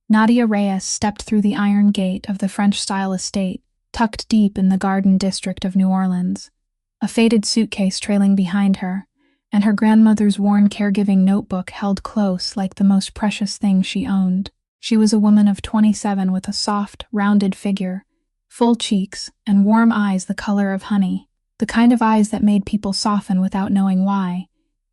Nadia Reyes stepped through the iron gate of the French-style estate, tucked deep in the Garden District of New Orleans, a faded suitcase trailing behind her, and her grandmother's worn caregiving notebook held close like the most precious thing she owned. She was a woman of 27 with a soft, rounded figure, full cheeks, and warm eyes the color of honey, the kind of eyes that made people soften without knowing why,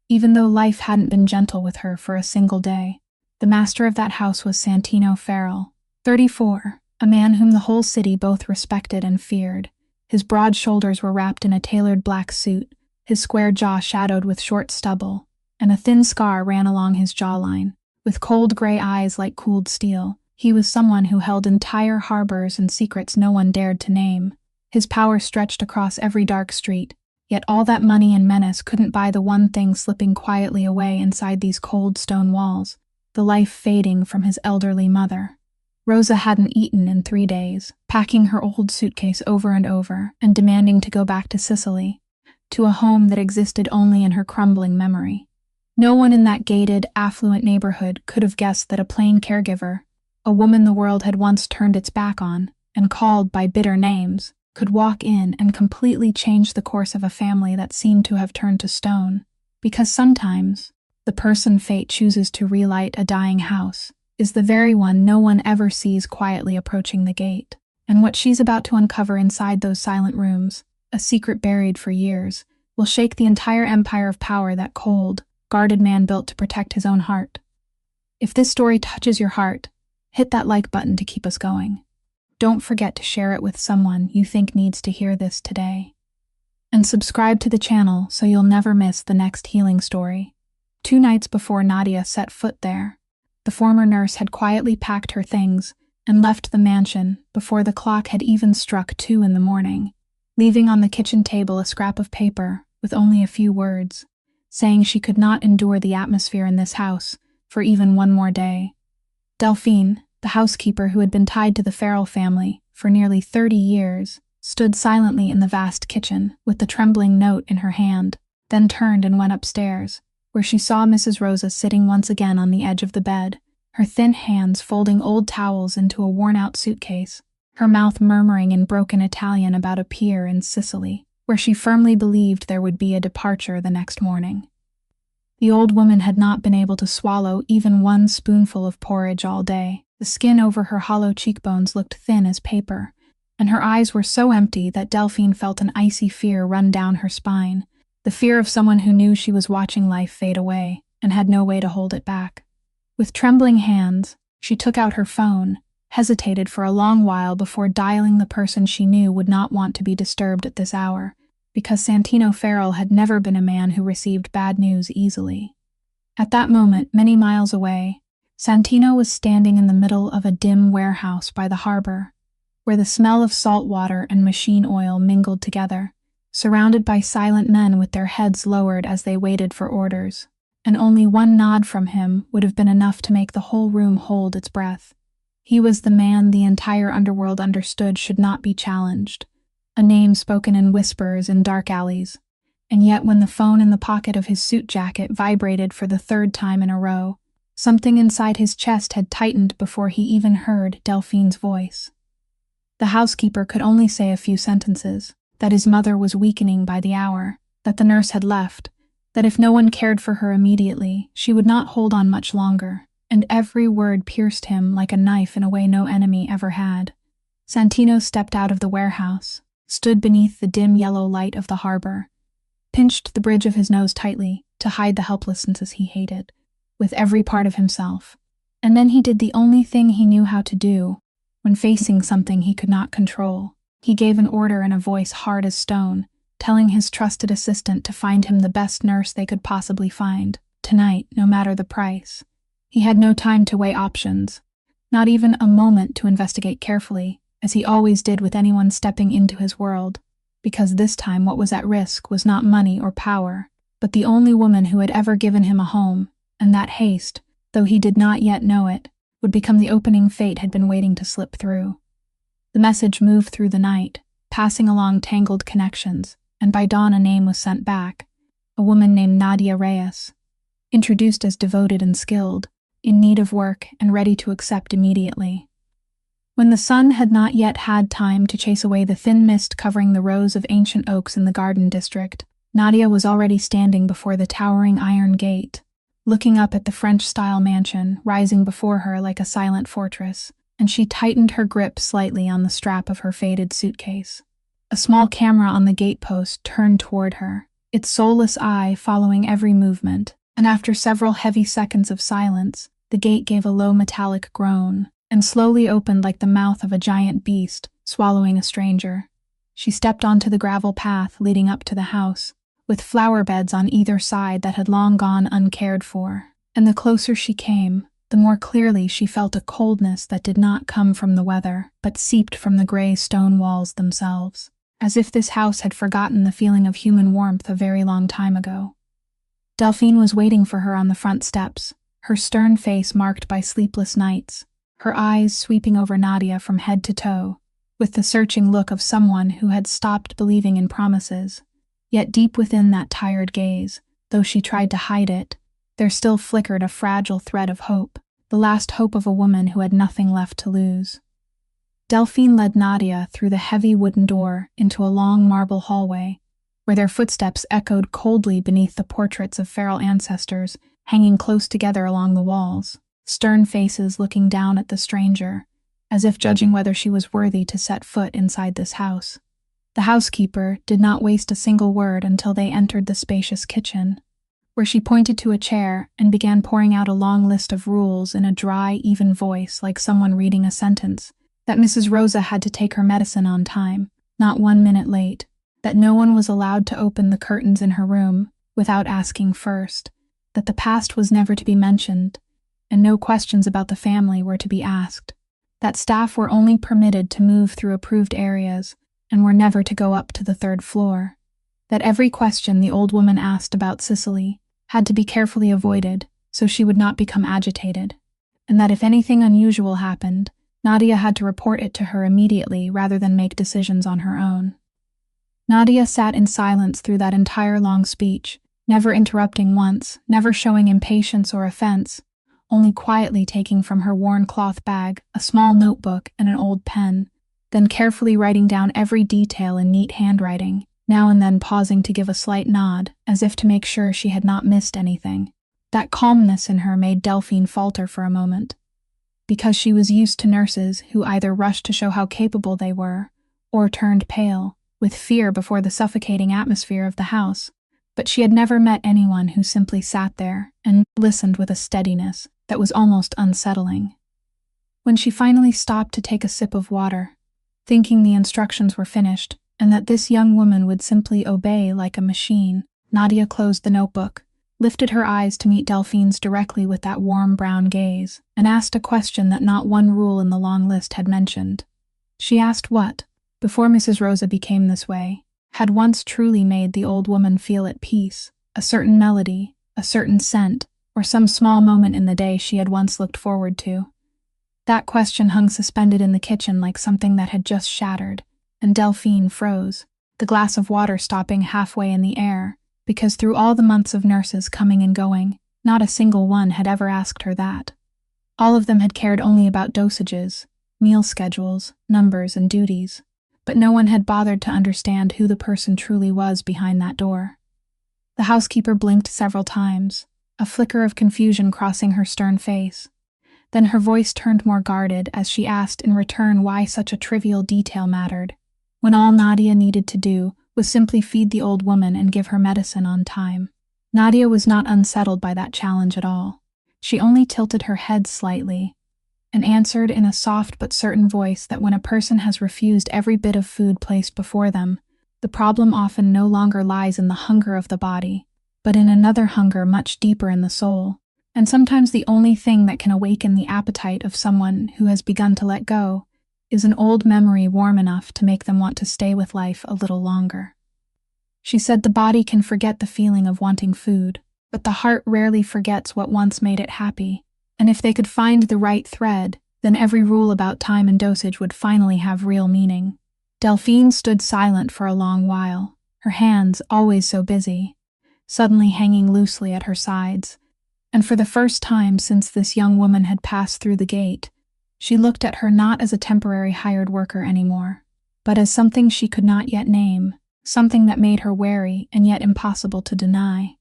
even though life hadn't been gentle with her for a single day. The master of that house was Santino Farrell, 34, a man whom the whole city both respected and feared. His broad shoulders were wrapped in a tailored black suit, his square jaw shadowed with short stubble, and a thin scar ran along his jawline. With cold gray eyes like cooled steel, he was someone who held entire harbors and secrets no one dared to name. His power stretched across every dark street, yet all that money and menace couldn't buy the one thing slipping quietly away inside these cold stone walls, the life fading from his elderly mother. Rosa hadn't eaten in 3 days, packing her old suitcase over and over and demanding to go back to Sicily, to a home that existed only in her crumbling memory. No one in that gated, affluent neighborhood could have guessed that a plain caregiver, a woman the world had once turned its back on and called by bitter names, could walk in and completely change the course of a family that seemed to have turned to stone. Because sometimes, the person fate chooses to relight a dying house is the very one no one ever sees quietly approaching the gate. And what she's about to uncover inside those silent rooms, a secret buried for years, will shake the entire empire of power that cold, guarded man built to protect his own heart. If this story touches your heart, hit that like button to keep us going. Don't forget to share it with someone you think needs to hear this today. And subscribe to the channel so you'll never miss the next healing story. 2 nights before Nadia set foot there, the former nurse had quietly packed her things and left the mansion before the clock had even struck 2 in the morning, leaving on the kitchen table a scrap of paper with only a few words, saying she could not endure the atmosphere in this house for even one more day. Delphine, the housekeeper who had been tied to the Farrell family for nearly 30 years, stood silently in the vast kitchen with the trembling note in her hand, then turned and went upstairs, where she saw Mrs. Rosa sitting once again on the edge of the bed, her thin hands folding old towels into a worn-out suitcase, her mouth murmuring in broken Italian about a pier in Sicily, where she firmly believed there would be a departure the next morning. The old woman had not been able to swallow even one spoonful of porridge all day. The skin over her hollow cheekbones looked thin as paper, and her eyes were so empty that Delphine felt an icy fear run down her spine, the fear of someone who knew she was watching life fade away and had no way to hold it back. With trembling hands, she took out her phone, hesitated for a long while before dialing the person she knew would not want to be disturbed at this hour, because Santino Farrell had never been a man who received bad news easily. At that moment, many miles away, Santino was standing in the middle of a dim warehouse by the harbor, where the smell of salt water and machine oil mingled together, surrounded by silent men with their heads lowered as they waited for orders, and only one nod from him would have been enough to make the whole room hold its breath. He was the man the entire underworld understood should not be challenged, a name spoken in whispers in dark alleys, and yet when the phone in the pocket of his suit jacket vibrated for the 3rd time in a row, something inside his chest had tightened before he even heard Delphine's voice. The housekeeper could only say a few sentences, that his mother was weakening by the hour, that the nurse had left, that if no one cared for her immediately, she would not hold on much longer, and every word pierced him like a knife in a way no enemy ever had. Santino stepped out of the warehouse, stood beneath the dim yellow light of the harbor, pinched the bridge of his nose tightly to hide the helplessness he hated, with every part of himself, and then he did the only thing he knew how to do when facing something he could not control. He gave an order in a voice hard as stone, telling his trusted assistant to find him the best nurse they could possibly find, tonight, no matter the price. He had no time to weigh options, not even a moment to investigate carefully, as he always did with anyone stepping into his world, because this time what was at risk was not money or power, but the only woman who had ever given him a home, and that haste, though he did not yet know it, would become the opening fate had been waiting to slip through. The message moved through the night, passing along tangled connections, and by dawn a name was sent back, a woman named Nadia Reyes. Introduced as devoted and skilled, in need of work and ready to accept immediately. When the sun had not yet had time to chase away the thin mist covering the rows of ancient oaks in the garden district, Nadia was already standing before the towering iron gate, looking up at the French-style mansion rising before her like a silent fortress, and she tightened her grip slightly on the strap of her faded suitcase. A small camera on the gatepost turned toward her, its soulless eye following every movement, and after several heavy seconds of silence, the gate gave a low metallic groan and slowly opened like the mouth of a giant beast swallowing a stranger. She stepped onto the gravel path leading up to the house, with flower beds on either side that had long gone uncared for, and the closer she came, the more clearly she felt a coldness that did not come from the weather, but seeped from the gray stone walls themselves, as if this house had forgotten the feeling of human warmth a very long time ago. Delphine was waiting for her on the front steps, her stern face marked by sleepless nights, her eyes sweeping over Nadia from head to toe, with the searching look of someone who had stopped believing in promises. Yet deep within that tired gaze, though she tried to hide it, there still flickered a fragile thread of hope, the last hope of a woman who had nothing left to lose. Delphine led Nadia through the heavy wooden door into a long marble hallway, where their footsteps echoed coldly beneath the portraits of feral ancestors hanging close together along the walls, stern faces looking down at the stranger, as if judging whether she was worthy to set foot inside this house. The housekeeper did not waste a single word until they entered the spacious kitchen, where she pointed to a chair and began pouring out a long list of rules in a dry, even voice like someone reading a sentence, that Mrs. Rosa had to take her medicine on time, not 1 minute late, that no one was allowed to open the curtains in her room without asking first, that the past was never to be mentioned, and no questions about the family were to be asked, that staff were only permitted to move through approved areas and were never to go up to the 3rd floor, that every question the old woman asked about Cicely had to be carefully avoided so she would not become agitated, and that if anything unusual happened, Nadia had to report it to her immediately rather than make decisions on her own. Nadia sat in silence through that entire long speech, never interrupting once, never showing impatience or offense, only quietly taking from her worn cloth bag a small notebook and an old pen, then carefully writing down every detail in neat handwriting, now and then pausing to give a slight nod, as if to make sure she had not missed anything. That calmness in her made Delphine falter for a moment, because she was used to nurses who either rushed to show how capable they were, or turned pale, with fear before the suffocating atmosphere of the house, but she had never met anyone who simply sat there and listened with a steadiness that was almost unsettling. When she finally stopped to take a sip of water, thinking the instructions were finished, and that this young woman would simply obey like a machine, Nadia closed the notebook, lifted her eyes to meet Delphine's directly with that warm brown gaze, and asked a question that not one rule in the long list had mentioned. She asked what, before Mrs. Rosa became this way, had once truly made the old woman feel at peace, a certain melody, a certain scent, or some small moment in the day she had once looked forward to. That question hung suspended in the kitchen like something that had just shattered, and Delphine froze, the glass of water stopping halfway in the air, because through all the months of nurses coming and going, not a single one had ever asked her that. All of them had cared only about dosages, meal schedules, numbers, and duties, but no one had bothered to understand who the person truly was behind that door. The housekeeper blinked several times, a flicker of confusion crossing her stern face. Then her voice turned more guarded as she asked in return why such a trivial detail mattered, when all Nadia needed to do was simply feed the old woman and give her medicine on time. Nadia was not unsettled by that challenge at all. She only tilted her head slightly, and answered in a soft but certain voice that when a person has refused every bit of food placed before them, the problem often no longer lies in the hunger of the body, but in another hunger much deeper in the soul. And sometimes the only thing that can awaken the appetite of someone who has begun to let go is an old memory warm enough to make them want to stay with life a little longer. She said the body can forget the feeling of wanting food, but the heart rarely forgets what once made it happy, and if they could find the right thread, then every rule about time and dosage would finally have real meaning. Delphine stood silent for a long while, her hands, always so busy, suddenly hanging loosely at her sides, And for the first time since this young woman had passed through the gate, she looked at her not as a temporary hired worker anymore, but as something she could not yet name, something that made her wary and yet impossible to deny.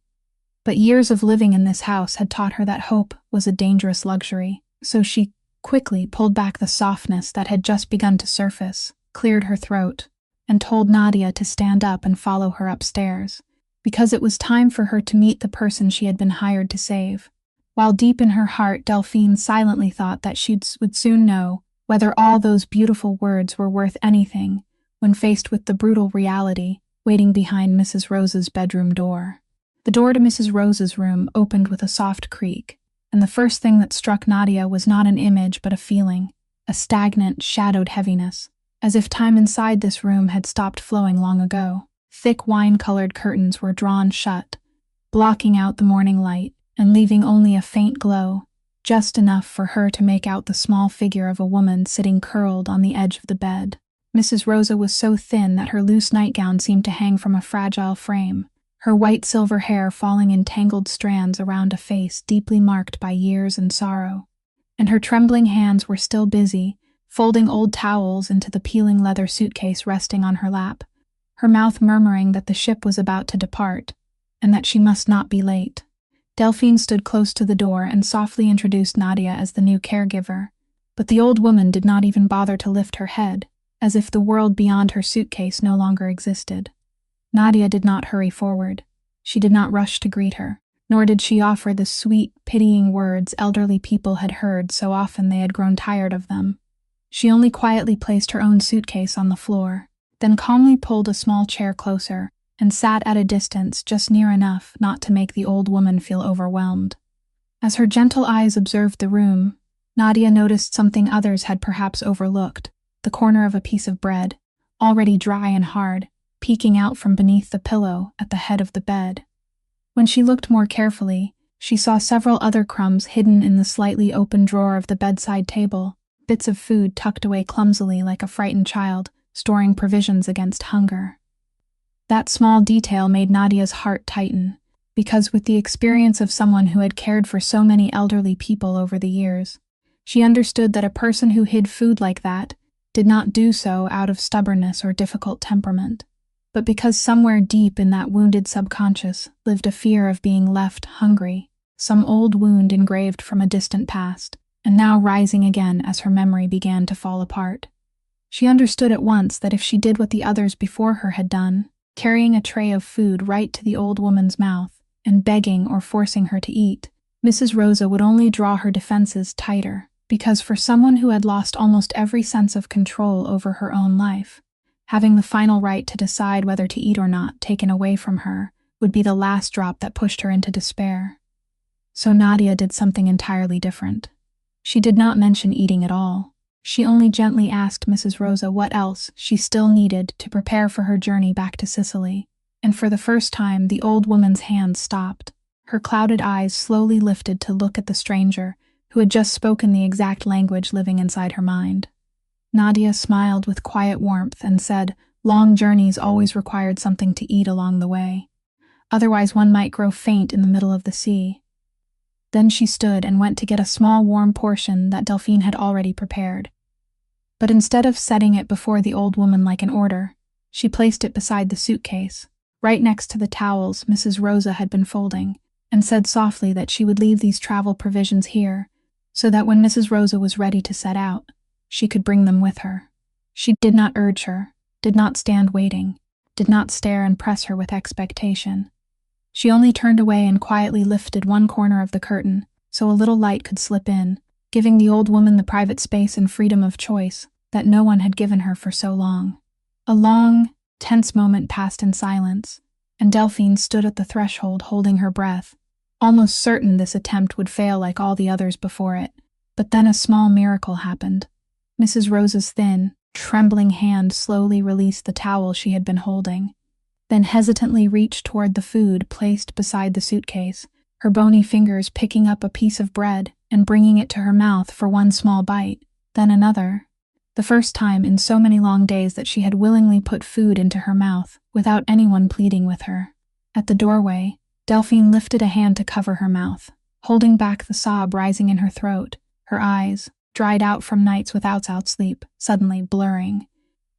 But years of living in this house had taught her that hope was a dangerous luxury, so she quickly pulled back the softness that had just begun to surface, cleared her throat, and told Nadia to stand up and follow her upstairs, because it was time for her to meet the person she had been hired to save. While deep in her heart, Delphine silently thought that she would soon know whether all those beautiful words were worth anything when faced with the brutal reality waiting behind Mrs. Rose's bedroom door. The door to Mrs. Rose's room opened with a soft creak, and the first thing that struck Nadia was not an image but a feeling, a stagnant, shadowed heaviness, as if time inside this room had stopped flowing long ago. Thick wine-colored curtains were drawn shut, blocking out the morning light and leaving only a faint glow, just enough for her to make out the small figure of a woman sitting curled on the edge of the bed. Mrs. Rosa was so thin that her loose nightgown seemed to hang from a fragile frame, her white silver hair falling in tangled strands around a face deeply marked by years and sorrow. And her trembling hands were still busy, folding old towels into the peeling leather suitcase resting on her lap, her mouth murmuring that the ship was about to depart, and that she must not be late. Delphine stood close to the door and softly introduced Nadia as the new caregiver, but the old woman did not even bother to lift her head, as if the world beyond her suitcase no longer existed. Nadia did not hurry forward. She did not rush to greet her, nor did she offer the sweet, pitying words elderly people had heard so often they had grown tired of them. She only quietly placed her own suitcase on the floor, then calmly pulled a small chair closer and sat at a distance just near enough not to make the old woman feel overwhelmed. As her gentle eyes observed the room, Nadia noticed something others had perhaps overlooked, the corner of a piece of bread, already dry and hard, peeking out from beneath the pillow at the head of the bed. When she looked more carefully, she saw several other crumbs hidden in the slightly open drawer of the bedside table, bits of food tucked away clumsily like a frightened child, storing provisions against hunger. That small detail made Nadia's heart tighten, because with the experience of someone who had cared for so many elderly people over the years, she understood that a person who hid food like that did not do so out of stubbornness or difficult temperament, but because somewhere deep in that wounded subconscious lived a fear of being left hungry, some old wound engraved from a distant past, and now rising again as her memory began to fall apart. She understood at once that if she did what the others before her had done, carrying a tray of food right to the old woman's mouth and begging or forcing her to eat, Mrs. Rosa would only draw her defenses tighter, because for someone who had lost almost every sense of control over her own life, having the final right to decide whether to eat or not taken away from her would be the last drop that pushed her into despair. So Nadia did something entirely different. She did not mention eating at all. She only gently asked Mrs. Rosa what else she still needed to prepare for her journey back to Sicily, and for the first time the old woman's hands stopped. Her clouded eyes slowly lifted to look at the stranger, who had just spoken the exact language living inside her mind. Nadia smiled with quiet warmth and said long journeys always required something to eat along the way. Otherwise one might grow faint in the middle of the sea. Then she stood and went to get a small warm portion that Delphine had already prepared. But instead of setting it before the old woman like an order, she placed it beside the suitcase, right next to the towels Mrs. Rosa had been folding, and said softly that she would leave these travel provisions here, so that when Mrs. Rosa was ready to set out, she could bring them with her. She did not urge her, did not stand waiting, did not stare and press her with expectation. She only turned away and quietly lifted one corner of the curtain so a little light could slip in, giving the old woman the private space and freedom of choice that no one had given her for so long. A long, tense moment passed in silence, and Delphine stood at the threshold holding her breath, almost certain this attempt would fail like all the others before it. But then a small miracle happened. Mrs. Rosa's thin, trembling hand slowly released the towel she had been holding, then hesitantly reached toward the food placed beside the suitcase, her bony fingers picking up a piece of bread and bringing it to her mouth for one small bite, then another. The first time in so many long days that she had willingly put food into her mouth without anyone pleading with her. At the doorway, Delphine lifted a hand to cover her mouth, holding back the sob rising in her throat, her eyes, dried out from nights without sleep, suddenly blurring.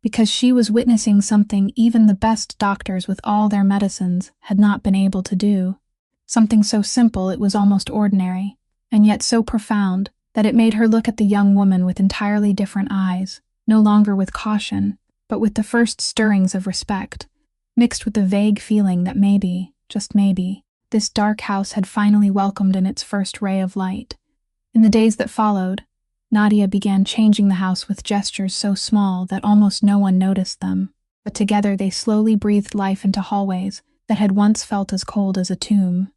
Because she was witnessing something even the best doctors with all their medicines had not been able to do. Something so simple it was almost ordinary, and yet so profound that it made her look at the young woman with entirely different eyes, no longer with caution, but with the first stirrings of respect, mixed with the vague feeling that maybe, just maybe, this dark house had finally welcomed in its first ray of light. In the days that followed, Nadia began changing the house with gestures so small that almost no one noticed them, but together they slowly breathed life into hallways that had once felt as cold as a tomb.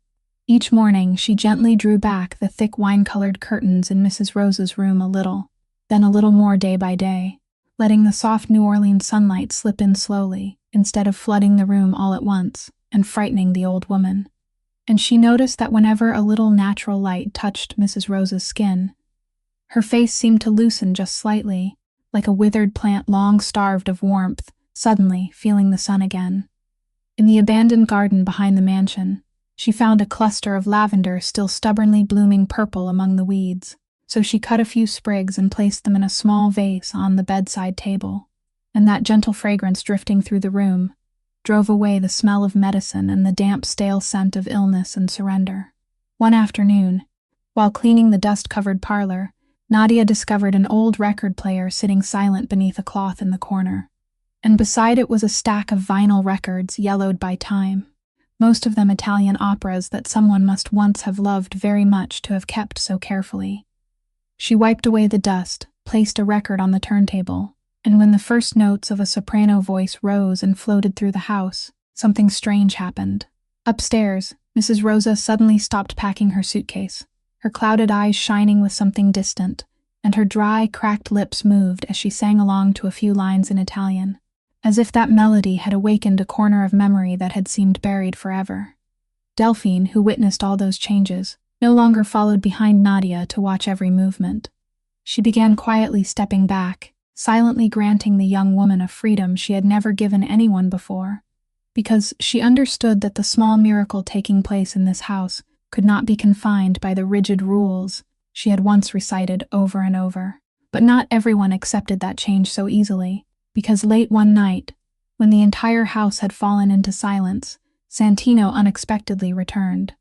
Each morning, she gently drew back the thick wine-colored curtains in Mrs. Rose's room a little, then a little more day by day, letting the soft New Orleans sunlight slip in slowly, instead of flooding the room all at once and frightening the old woman. And she noticed that whenever a little natural light touched Mrs. Rose's skin, her face seemed to loosen just slightly, like a withered plant long starved of warmth, suddenly feeling the sun again. In the abandoned garden behind the mansion, she found a cluster of lavender still stubbornly blooming purple among the weeds, so she cut a few sprigs and placed them in a small vase on the bedside table, and that gentle fragrance drifting through the room drove away the smell of medicine and the damp, stale scent of illness and surrender. One afternoon, while cleaning the dust-covered parlor, Nadia discovered an old record player sitting silent beneath a cloth in the corner, and beside it was a stack of vinyl records yellowed by time, most of them Italian operas that someone must once have loved very much to have kept so carefully. She wiped away the dust, placed a record on the turntable, and when the first notes of a soprano voice rose and floated through the house, something strange happened. Upstairs, Mrs. Rosa suddenly stopped packing her suitcase, her clouded eyes shining with something distant, and her dry, cracked lips moved as she sang along to a few lines in Italian, as if that melody had awakened a corner of memory that had seemed buried forever. Delphine, who witnessed all those changes, no longer followed behind Nadia to watch every movement. She began quietly stepping back, silently granting the young woman a freedom she had never given anyone before, because she understood that the small miracle taking place in this house could not be confined by the rigid rules she had once recited over and over. But not everyone accepted that change so easily, because late one night, when the entire house had fallen into silence, Santino unexpectedly returned.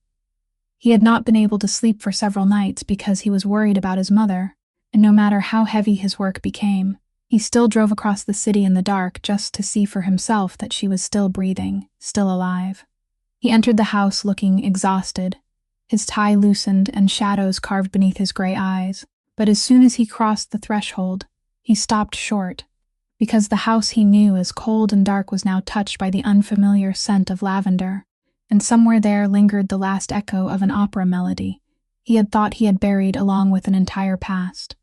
He had not been able to sleep for several nights because he was worried about his mother, and no matter how heavy his work became, he still drove across the city in the dark just to see for himself that she was still breathing, still alive. He entered the house looking exhausted, his tie loosened and shadows carved beneath his gray eyes, but as soon as he crossed the threshold, he stopped short, because the house he knew as cold and dark was now touched by the unfamiliar scent of lavender, and somewhere there lingered the last echo of an opera melody he had thought he had buried along with an entire past.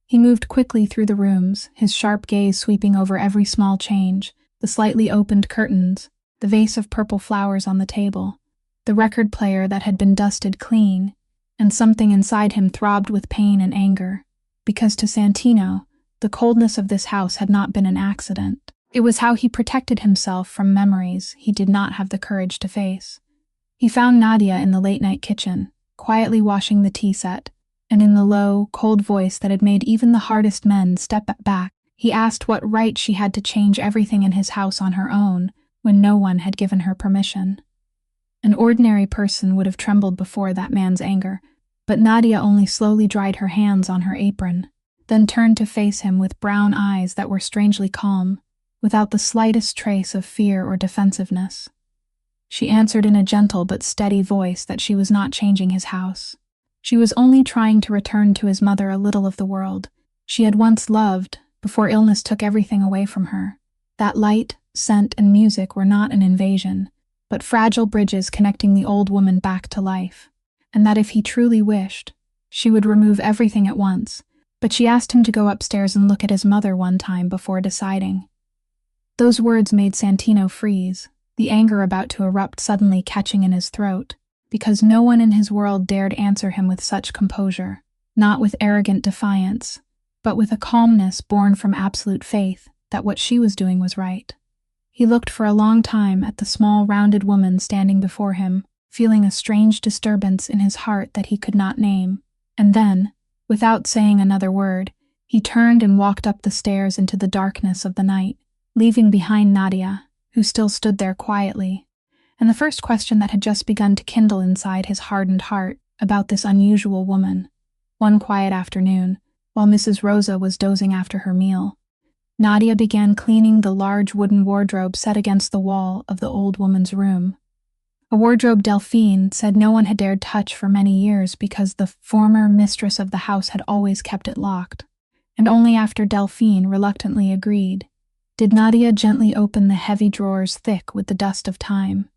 He moved quickly through the rooms, his sharp gaze sweeping over every small change, the slightly opened curtains, the vase of purple flowers on the table, the record player that had been dusted clean, and something inside him throbbed with pain and anger, because to Santino, the coldness of this house had not been an accident. It was how he protected himself from memories he did not have the courage to face. He found Nadia in the late-night kitchen, quietly washing the tea set, and in the low, cold voice that had made even the hardest men step back, he asked what right she had to change everything in his house on her own when no one had given her permission. An ordinary person would have trembled before that man's anger, but Nadia only slowly dried her hands on her apron, then turned to face him with brown eyes that were strangely calm, without the slightest trace of fear or defensiveness. She answered in a gentle but steady voice that she was not changing his house. She was only trying to return to his mother a little of the world she had once loved before illness took everything away from her. That light, scent, and music were not an invasion, but fragile bridges connecting the old woman back to life, and that if he truly wished, she would remove everything at once, but she asked him to go upstairs and look at his mother one time before deciding. Those words made Santino freeze, the anger about to erupt suddenly catching in his throat, because no one in his world dared answer him with such composure, not with arrogant defiance, but with a calmness born from absolute faith that what she was doing was right. He looked for a long time at the small, rounded woman standing before him, feeling a strange disturbance in his heart that he could not name. And then, without saying another word, he turned and walked up the stairs into the darkness of the night, leaving behind Nadia, who still stood there quietly. And the first question that had just begun to kindle inside his hardened heart about this unusual woman. One quiet afternoon, while Mrs. Rosa was dozing after her meal, Nadia began cleaning the large wooden wardrobe set against the wall of the old woman's room. A wardrobe Delphine said no one had dared touch for many years because the former mistress of the house had always kept it locked. And only after Delphine reluctantly agreed did Nadia gently open the heavy drawers thick with the dust of time.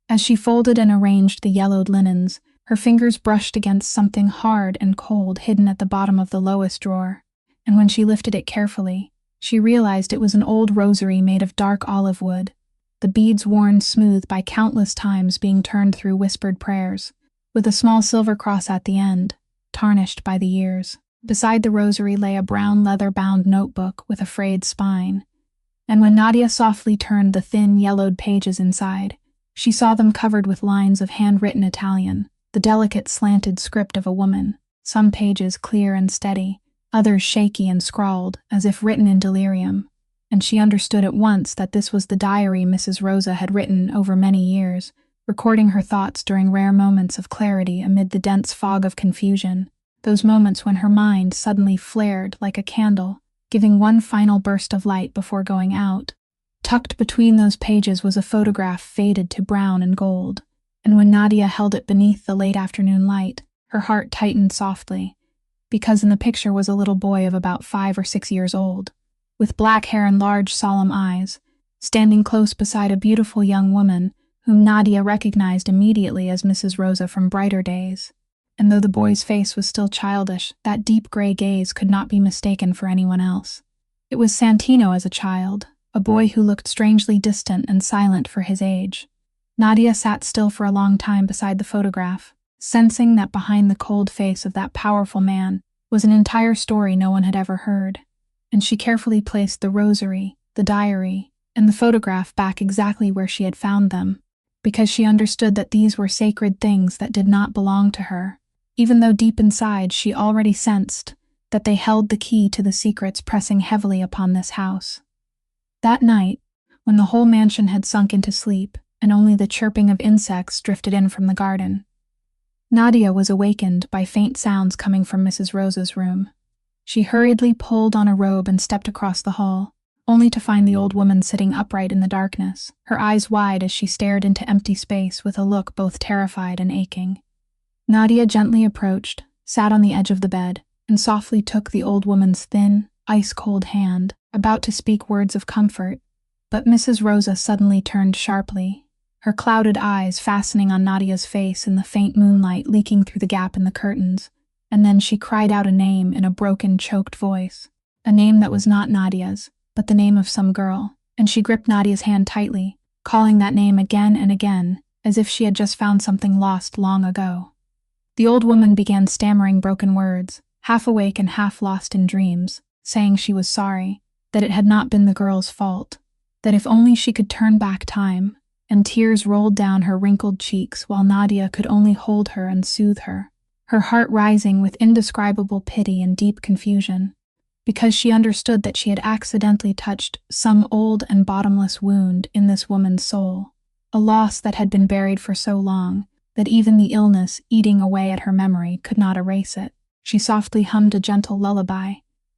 As she folded and arranged the yellowed linens, her fingers brushed against something hard and cold hidden at the bottom of the lowest drawer, and when she lifted it carefully, she realized it was an old rosary made of dark olive wood, the beads worn smooth by countless times being turned through whispered prayers, with a small silver cross at the end, tarnished by the years. Beside the rosary lay a brown leather-bound notebook with a frayed spine, and when Nadia softly turned the thin, yellowed pages inside, she saw them covered with lines of handwritten Italian, the delicate slanted script of a woman, some pages clear and steady, others shaky and scrawled, as if written in delirium, and she understood at once that this was the diary Mrs. Rosa had written over many years, recording her thoughts during rare moments of clarity amid the dense fog of confusion, those moments when her mind suddenly flared like a candle, giving one final burst of light before going out. Tucked between those pages was a photograph faded to brown and gold, and when Nadia held it beneath the late afternoon light, her heart tightened softly, because in the picture was a little boy of about 5 or 6 years old, with black hair and large solemn eyes, standing close beside a beautiful young woman whom Nadia recognized immediately as Mrs. Rosa from brighter days. And though the boy's face was still childish, that deep gray gaze could not be mistaken for anyone else. It was Santino as a child, a boy who looked strangely distant and silent for his age. Nadia sat still for a long time beside the photograph, sensing that behind the cold face of that powerful man was an entire story no one had ever heard, and she carefully placed the rosary, the diary, and the photograph back exactly where she had found them, because she understood that these were sacred things that did not belong to her, even though deep inside she already sensed that they held the key to the secrets pressing heavily upon this house. That night, when the whole mansion had sunk into sleep and only the chirping of insects drifted in from the garden, Nadia was awakened by faint sounds coming from Mrs. Rosa's room. She hurriedly pulled on a robe and stepped across the hall, only to find the old woman sitting upright in the darkness, her eyes wide as she stared into empty space with a look both terrified and aching. Nadia gently approached, sat on the edge of the bed, and softly took the old woman's thin, ice-cold hand, about to speak words of comfort, but Mrs. Rosa suddenly turned sharply, her clouded eyes fastening on Nadia's face in the faint moonlight leaking through the gap in the curtains, and then she cried out a name in a broken, choked voice, a name that was not Nadia's, but the name of some girl, and she gripped Nadia's hand tightly, calling that name again and again, as if she had just found something lost long ago. The old woman began stammering broken words, half awake and half lost in dreams, saying she was sorry, that it had not been the girl's fault, that if only she could turn back time, and tears rolled down her wrinkled cheeks while Nadia could only hold her and soothe her, her heart rising with indescribable pity and deep confusion, because she understood that she had accidentally touched some old and bottomless wound in this woman's soul, a loss that had been buried for so long that even the illness eating away at her memory could not erase it. She softly hummed a gentle lullaby,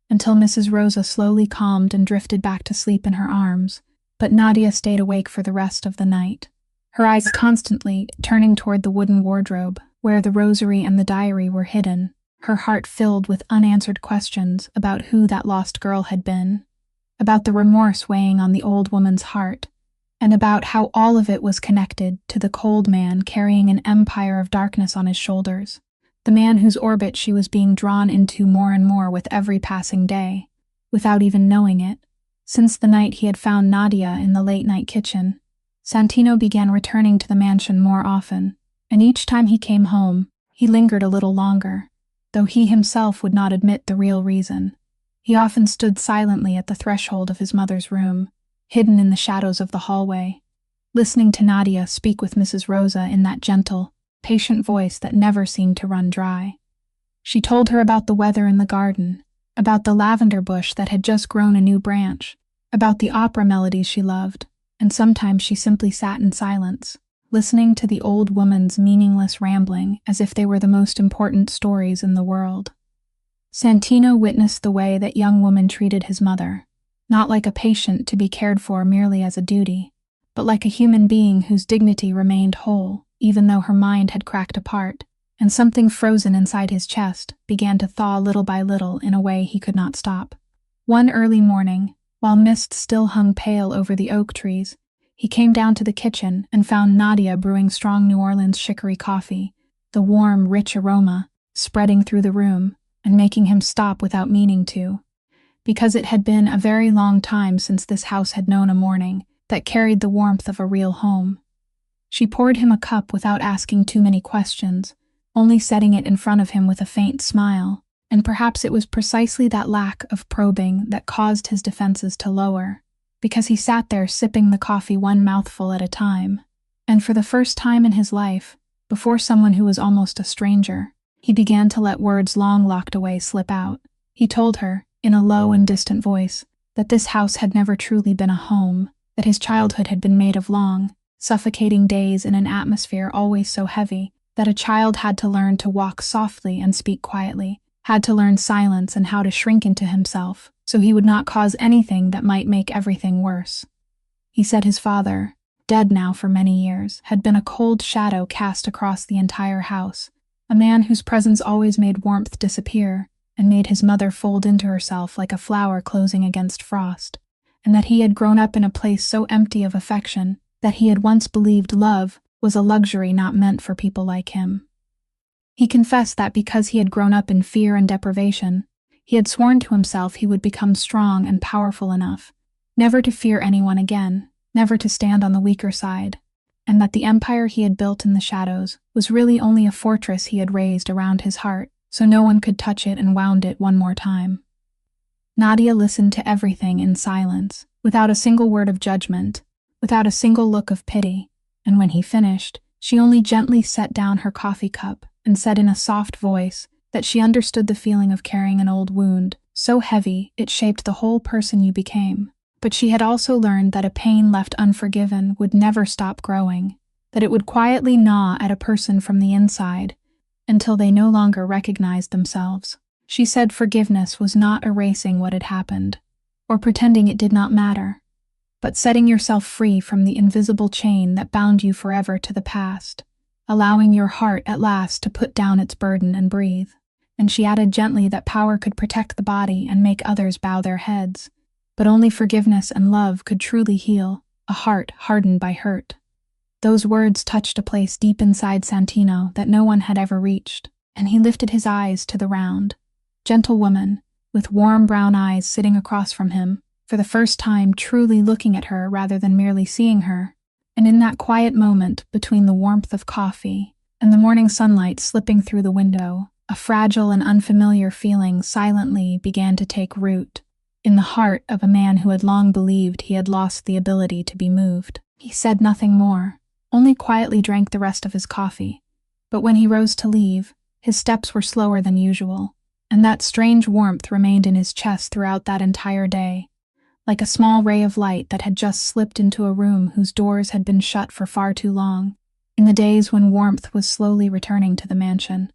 until Mrs. Rosa slowly calmed and drifted back to sleep in her arms, but Nadia stayed awake for the rest of the night, her eyes constantly turning toward the wooden wardrobe, where the rosary and the diary were hidden, her heart filled with unanswered questions about who that lost girl had been, about the remorse weighing on the old woman's heart, and about how all of it was connected to the cold man carrying an empire of darkness on his shoulders, the man whose orbit she was being drawn into more and more with every passing day, without even knowing it. Since the night he had found Nadia in the late-night kitchen, Santino began returning to the mansion more often, and each time he came home, he lingered a little longer, though he himself would not admit the real reason. He often stood silently at the threshold of his mother's room, hidden in the shadows of the hallway, listening to Nadia speak with Mrs. Rosa in that gentle, patient voice that never seemed to run dry. She told her about the weather in the garden, about the lavender bush that had just grown a new branch, about the opera melodies she loved, and sometimes she simply sat in silence, listening to the old woman's meaningless rambling as if they were the most important stories in the world. Santino witnessed the way that young woman treated his mother, not like a patient to be cared for merely as a duty, but like a human being whose dignity remained whole, even though her mind had cracked apart, and something frozen inside his chest began to thaw little by little in a way he could not stop. One early morning, while mist still hung pale over the oak trees, he came down to the kitchen and found Nadia brewing strong New Orleans chicory coffee, the warm, rich aroma spreading through the room and making him stop without meaning to, because it had been a very long time since this house had known a morning that carried the warmth of a real home. She poured him a cup without asking too many questions, only setting it in front of him with a faint smile, and perhaps it was precisely that lack of probing that caused his defenses to lower, because he sat there sipping the coffee one mouthful at a time, and for the first time in his life, before someone who was almost a stranger, he began to let words long locked away slip out. He told her, in a low and distant voice, that this house had never truly been a home, that his childhood had been made of long, suffocating days in an atmosphere always so heavy that a child had to learn to walk softly and speak quietly, had to learn silence and how to shrink into himself, so he would not cause anything that might make everything worse. He said his father, dead now for many years, had been a cold shadow cast across the entire house, a man whose presence always made warmth disappear and made his mother fold into herself like a flower closing against frost, and that he had grown up in a place so empty of affection that he had once believed love was a luxury not meant for people like him. He confessed that because he had grown up in fear and deprivation, he had sworn to himself he would become strong and powerful enough, never to fear anyone again, never to stand on the weaker side, and that the empire he had built in the shadows was really only a fortress he had raised around his heart, so no one could touch it and wound it one more time. Nadia listened to everything in silence, without a single word of judgment, without a single look of pity, and when he finished, she only gently set down her coffee cup and said in a soft voice that she understood the feeling of carrying an old wound, so heavy it shaped the whole person you became. But she had also learned that a pain left unforgiven would never stop growing, that it would quietly gnaw at a person from the inside until they no longer recognized themselves. She said forgiveness was not erasing what had happened, or pretending it did not matter, but setting yourself free from the invisible chain that bound you forever to the past, allowing your heart at last to put down its burden and breathe. And she added gently that power could protect the body and make others bow their heads, but only forgiveness and love could truly heal a heart hardened by hurt. Those words touched a place deep inside Santino that no one had ever reached, and he lifted his eyes to the round, gentle woman, with warm brown eyes sitting across from him, for the first time truly looking at her rather than merely seeing her. And in that quiet moment between the warmth of coffee and the morning sunlight slipping through the window, a fragile and unfamiliar feeling silently began to take root in the heart of a man who had long believed he had lost the ability to be moved. He said nothing more, only quietly drank the rest of his coffee, but when he rose to leave, his steps were slower than usual, and that strange warmth remained in his chest throughout that entire day, like a small ray of light that had just slipped into a room whose doors had been shut for far too long, in the days when warmth was slowly returning to the mansion.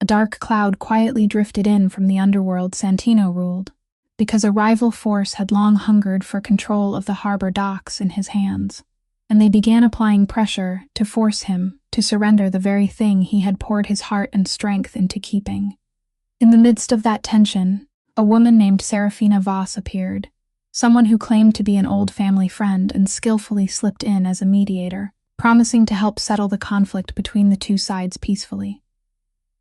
A dark cloud quietly drifted in from the underworld Santino ruled, because a rival force had long hungered for control of the harbor docks in his hands, and they began applying pressure to force him to surrender the very thing he had poured his heart and strength into keeping. In the midst of that tension, a woman named Serafina Voss appeared, someone who claimed to be an old family friend and skillfully slipped in as a mediator, promising to help settle the conflict between the two sides peacefully.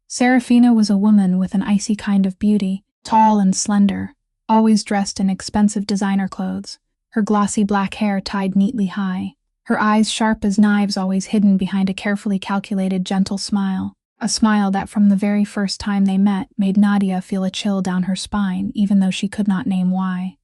Serafina was a woman with an icy kind of beauty, tall and slender, always dressed in expensive designer clothes, her glossy black hair tied neatly high, her eyes sharp as knives always hidden behind a carefully calculated gentle smile, a smile that from the very first time they met made Nadia feel a chill down her spine even though she could not name why.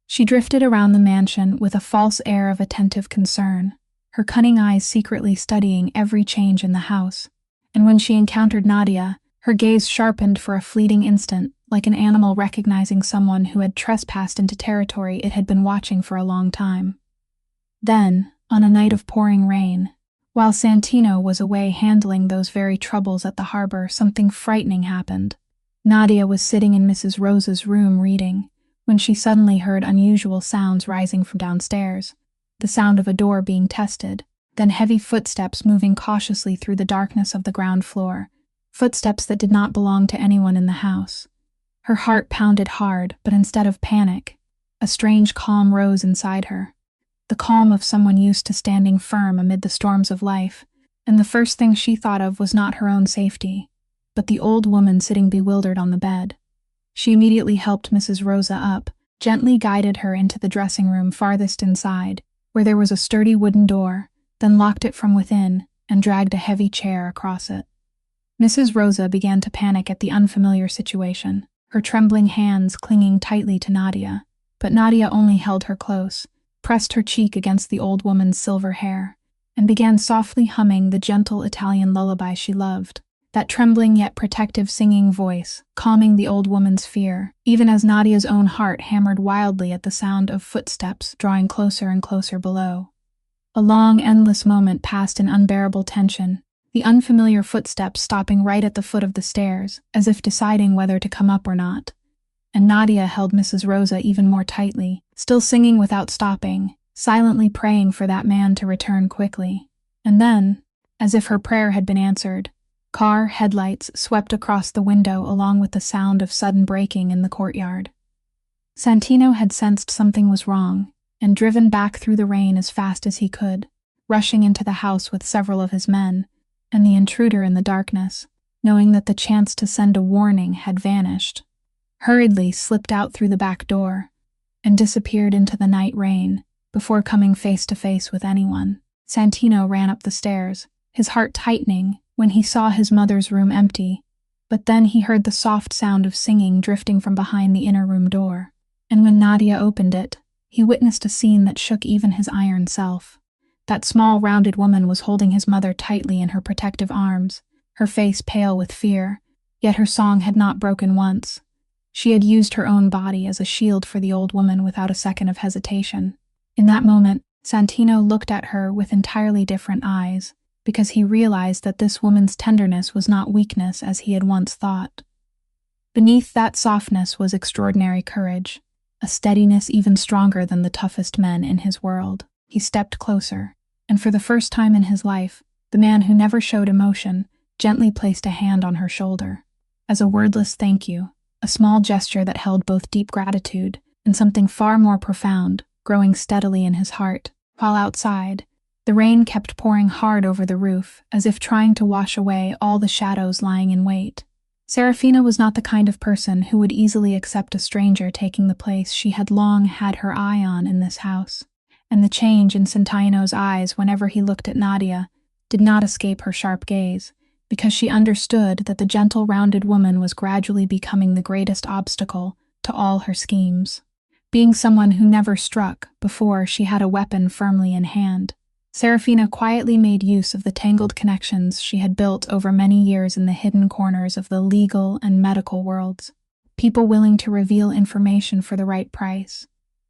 She drifted around the mansion with a false air of attentive concern, her cunning eyes secretly studying every change in the house. And when she encountered Nadia, her gaze sharpened for a fleeting instant, like an animal recognizing someone who had trespassed into territory it had been watching for a long time. Then, on a night of pouring rain, while Santino was away handling those very troubles at the harbor, something frightening happened. Nadia was sitting in Mrs. Rosa's room reading, when she suddenly heard unusual sounds rising from downstairs, the sound of a door being tested, then heavy footsteps moving cautiously through the darkness of the ground floor, footsteps that did not belong to anyone in the house. Her heart pounded hard, but instead of panic, a strange calm rose inside her. The calm of someone used to standing firm amid the storms of life, and the first thing she thought of was not her own safety, but the old woman sitting bewildered on the bed. She immediately helped Mrs. Rosa up, gently guided her into the dressing room farthest inside, where there was a sturdy wooden door, then locked it from within and dragged a heavy chair across it. Mrs. Rosa began to panic at the unfamiliar situation, her trembling hands clinging tightly to Nadia, but Nadia only held her close, pressed her cheek against the old woman's silver hair, and began softly humming the gentle Italian lullaby she loved, that trembling yet protective singing voice, calming the old woman's fear, even as Nadia's own heart hammered wildly at the sound of footsteps drawing closer and closer below. A long, endless moment passed in unbearable tension, the unfamiliar footsteps stopping right at the foot of the stairs, as if deciding whether to come up or not. And Nadia held Mrs. Rosa even more tightly, still singing without stopping, silently praying for that man to return quickly. And then, as if her prayer had been answered, car headlights swept across the window along with the sound of sudden braking in the courtyard. Santino had sensed something was wrong, and driven back through the rain as fast as he could, rushing into the house with several of his men, and the intruder in the darkness, knowing that the chance to send a warning had vanished, hurriedly slipped out through the back door, and disappeared into the night rain, before coming face to face with anyone. Santino ran up the stairs, his heart tightening when he saw his mother's room empty, but then he heard the soft sound of singing drifting from behind the inner room door, and when Nadia opened it, he witnessed a scene that shook even his iron self. That small, rounded woman was holding his mother tightly in her protective arms, her face pale with fear, yet her song had not broken once. She had used her own body as a shield for the old woman without a second of hesitation. In that moment, Santino looked at her with entirely different eyes, because he realized that this woman's tenderness was not weakness as he had once thought. Beneath that softness was extraordinary courage, a steadiness even stronger than the toughest men in his world. He stepped closer, and for the first time in his life, the man who never showed emotion gently placed a hand on her shoulder. As a wordless thank you, a small gesture that held both deep gratitude and something far more profound, growing steadily in his heart, while outside, the rain kept pouring hard over the roof, as if trying to wash away all the shadows lying in wait. Serafina was not the kind of person who would easily accept a stranger taking the place she had long had her eye on in this house, and the change in Santino's eyes whenever he looked at Nadia did not escape her sharp gaze, because she understood that the gentle, rounded woman was gradually becoming the greatest obstacle to all her schemes. Being someone who never struck before she had a weapon firmly in hand, Serafina quietly made use of the tangled connections she had built over many years in the hidden corners of the legal and medical worlds, people willing to reveal information for the right price.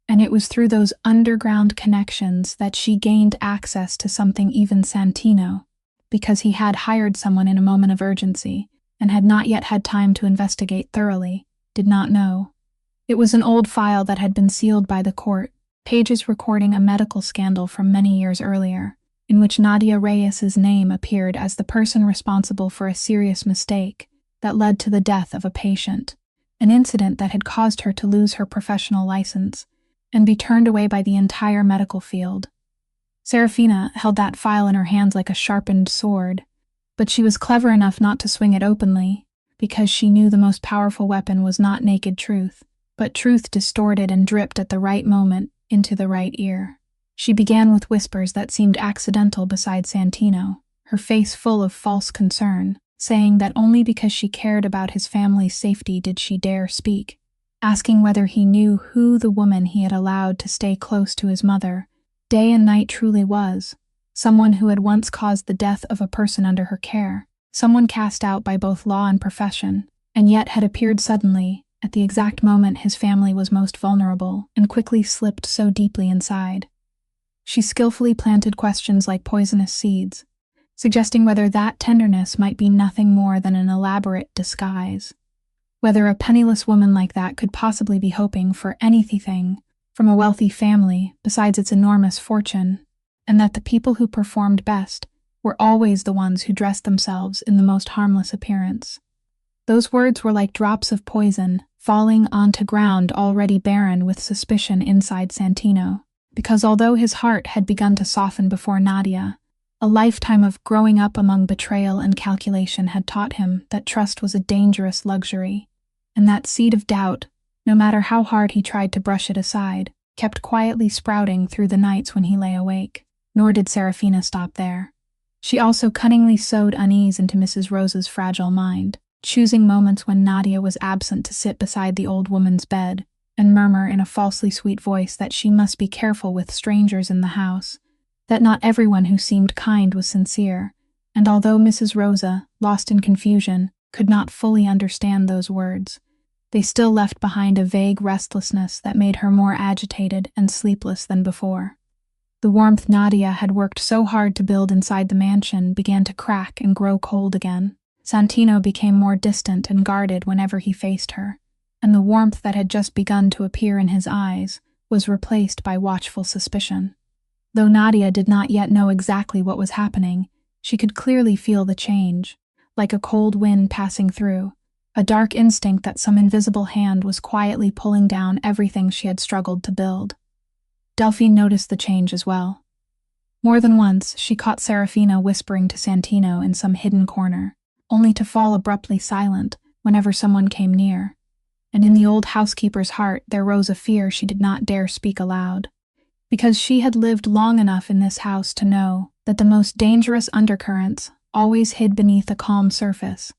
And it was through those underground connections that she gained access to something even Santino, because he had hired someone in a moment of urgency and had not yet had time to investigate thoroughly, did not know. It was an old file that had been sealed by the court, pages recording a medical scandal from many years earlier, in which Nadia Reyes's name appeared as the person responsible for a serious mistake that led to the death of a patient, an incident that had caused her to lose her professional license and be turned away by the entire medical field. Serafina held that file in her hands like a sharpened sword, but she was clever enough not to swing it openly, because she knew the most powerful weapon was not naked truth, but truth distorted and dripped at the right moment into the right ear. She began with whispers that seemed accidental beside Santino, her face full of false concern, saying that only because she cared about his family's safety did she dare speak, asking whether he knew who the woman he had allowed to stay close to his mother day and night truly was, someone who had once caused the death of a person under her care, someone cast out by both law and profession, and yet had appeared suddenly, at the exact moment his family was most vulnerable, and quickly slipped so deeply inside. She skillfully planted questions like poisonous seeds, suggesting whether that tenderness might be nothing more than an elaborate disguise. Whether a penniless woman like that could possibly be hoping for anything from a wealthy family besides its enormous fortune, and that the people who performed best were always the ones who dressed themselves in the most harmless appearance. Those words were like drops of poison falling onto ground already barren with suspicion inside Santino, because although his heart had begun to soften before Nadia, a lifetime of growing up among betrayal and calculation had taught him that trust was a dangerous luxury, and that seed of doubt, no matter how hard he tried to brush it aside, kept quietly sprouting through the nights when he lay awake. Nor did Serafina stop there. She also cunningly sowed unease into Mrs. Rosa's fragile mind, choosing moments when Nadia was absent to sit beside the old woman's bed and murmur in a falsely sweet voice that she must be careful with strangers in the house, that not everyone who seemed kind was sincere, and although Mrs. Rosa, lost in confusion, could not fully understand those words, they still left behind a vague restlessness that made her more agitated and sleepless than before. The warmth Nadia had worked so hard to build inside the mansion began to crack and grow cold again. Santino became more distant and guarded whenever he faced her, and the warmth that had just begun to appear in his eyes was replaced by watchful suspicion. Though Nadia did not yet know exactly what was happening, she could clearly feel the change, like a cold wind passing through, a dark instinct that some invisible hand was quietly pulling down everything she had struggled to build. Delphine noticed the change as well. More than once, she caught Serafina whispering to Santino in some hidden corner, only to fall abruptly silent whenever someone came near. And in the old housekeeper's heart there rose a fear she did not dare speak aloud, because she had lived long enough in this house to know that the most dangerous undercurrents always hid beneath a calm surface,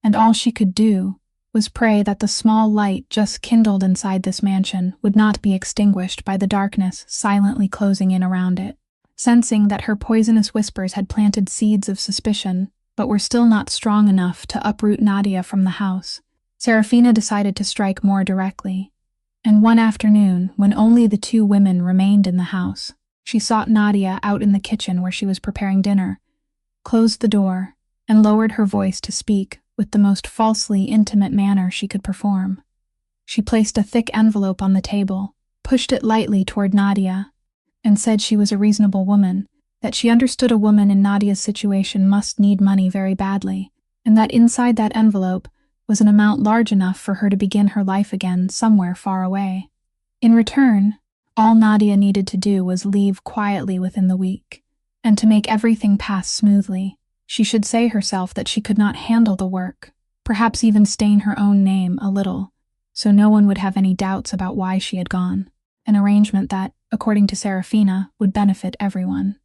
and all she could do was pray that the small light just kindled inside this mansion would not be extinguished by the darkness silently closing in around it. Sensing that her poisonous whispers had planted seeds of suspicion, but were still not strong enough to uproot Nadia from the house, Serafina decided to strike more directly. And one afternoon, when only the two women remained in the house, she sought Nadia out in the kitchen where she was preparing dinner, closed the door, and lowered her voice to speak with the most falsely intimate manner she could perform. She placed a thick envelope on the table, pushed it lightly toward Nadia, and said she was a reasonable woman, that she understood a woman in Nadia's situation must need money very badly, and that inside that envelope was an amount large enough for her to begin her life again somewhere far away. In return, all Nadia needed to do was leave quietly within the week, and to make everything pass smoothly, she should say herself that she could not handle the work, perhaps even stain her own name a little, so no one would have any doubts about why she had gone, an arrangement that, according to Serafina, would benefit everyone.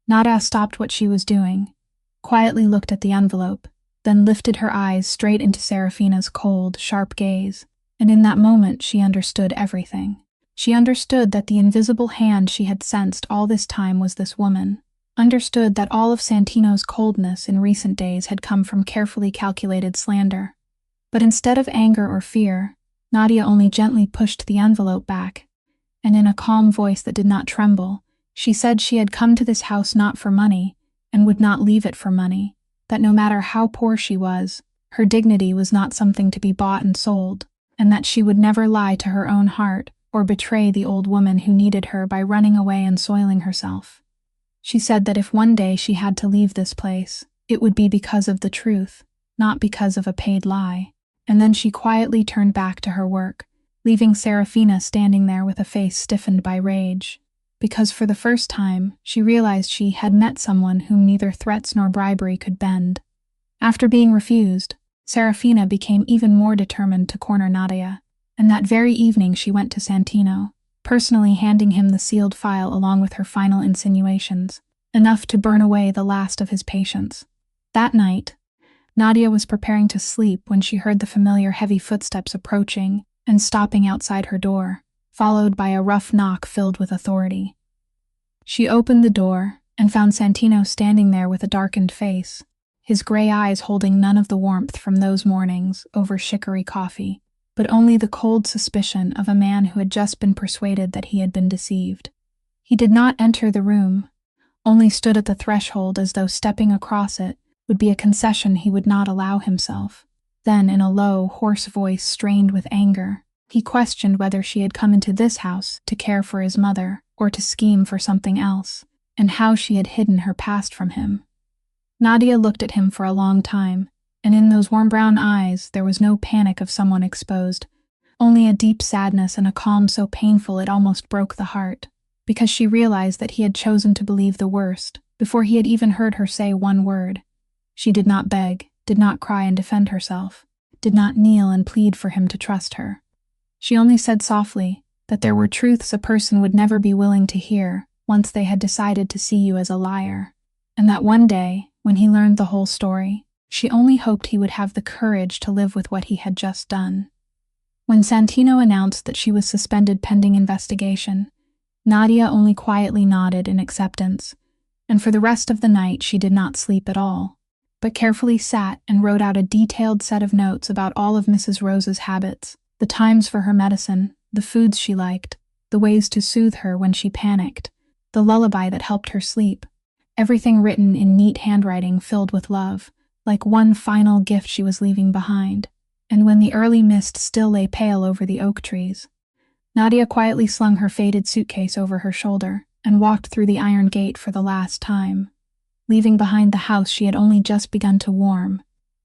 Nadia stopped what she was doing, quietly looked at the envelope, then lifted her eyes straight into Serafina's cold, sharp gaze, and in that moment she understood everything. She understood that the invisible hand she had sensed all this time was this woman, understood that all of Santino's coldness in recent days had come from carefully calculated slander. But instead of anger or fear, Nadia only gently pushed the envelope back, and in a calm voice that did not tremble, she said she had come to this house not for money, and would not leave it for money, that no matter how poor she was, her dignity was not something to be bought and sold, and that she would never lie to her own heart or betray the old woman who needed her by running away and soiling herself. She said that if one day she had to leave this place, it would be because of the truth, not because of a paid lie, and then she quietly turned back to her work, leaving Serafina standing there with a face stiffened by rage, because for the first time she realized she had met someone whom neither threats nor bribery could bend. After being refused, Serafina became even more determined to corner Nadia, and that very evening she went to Santino, personally handing him the sealed file along with her final insinuations, enough to burn away the last of his patience. That night, Nadia was preparing to sleep when she heard the familiar heavy footsteps approaching and stopping outside her door, followed by a rough knock filled with authority. She opened the door and found Santino standing there with a darkened face, his gray eyes holding none of the warmth from those mornings over chicory coffee, but only the cold suspicion of a man who had just been persuaded that he had been deceived. He did not enter the room, only stood at the threshold as though stepping across it would be a concession he would not allow himself. Then, in a low, hoarse voice strained with anger, he questioned whether she had come into this house to care for his mother or to scheme for something else, and how she had hidden her past from him. Nadia looked at him for a long time, and in those warm brown eyes there was no panic of someone exposed, only a deep sadness and a calm so painful it almost broke the heart, because she realized that he had chosen to believe the worst before he had even heard her say one word. She did not beg, did not cry and defend herself, did not kneel and plead for him to trust her. She only said softly that there were truths a person would never be willing to hear once they had decided to see you as a liar, and that one day, when he learned the whole story, she only hoped he would have the courage to live with what he had just done. When Santino announced that she was suspended pending investigation, Nadia only quietly nodded in acceptance, and for the rest of the night she did not sleep at all, but carefully sat and wrote out a detailed set of notes about all of Mrs. Rose's habits, the times for her medicine, the foods she liked, the ways to soothe her when she panicked, the lullaby that helped her sleep, everything written in neat handwriting filled with love, like one final gift she was leaving behind. And when the early mist still lay pale over the oak trees, Nadia quietly slung her faded suitcase over her shoulder and walked through the iron gate for the last time, leaving behind the house she had only just begun to warm,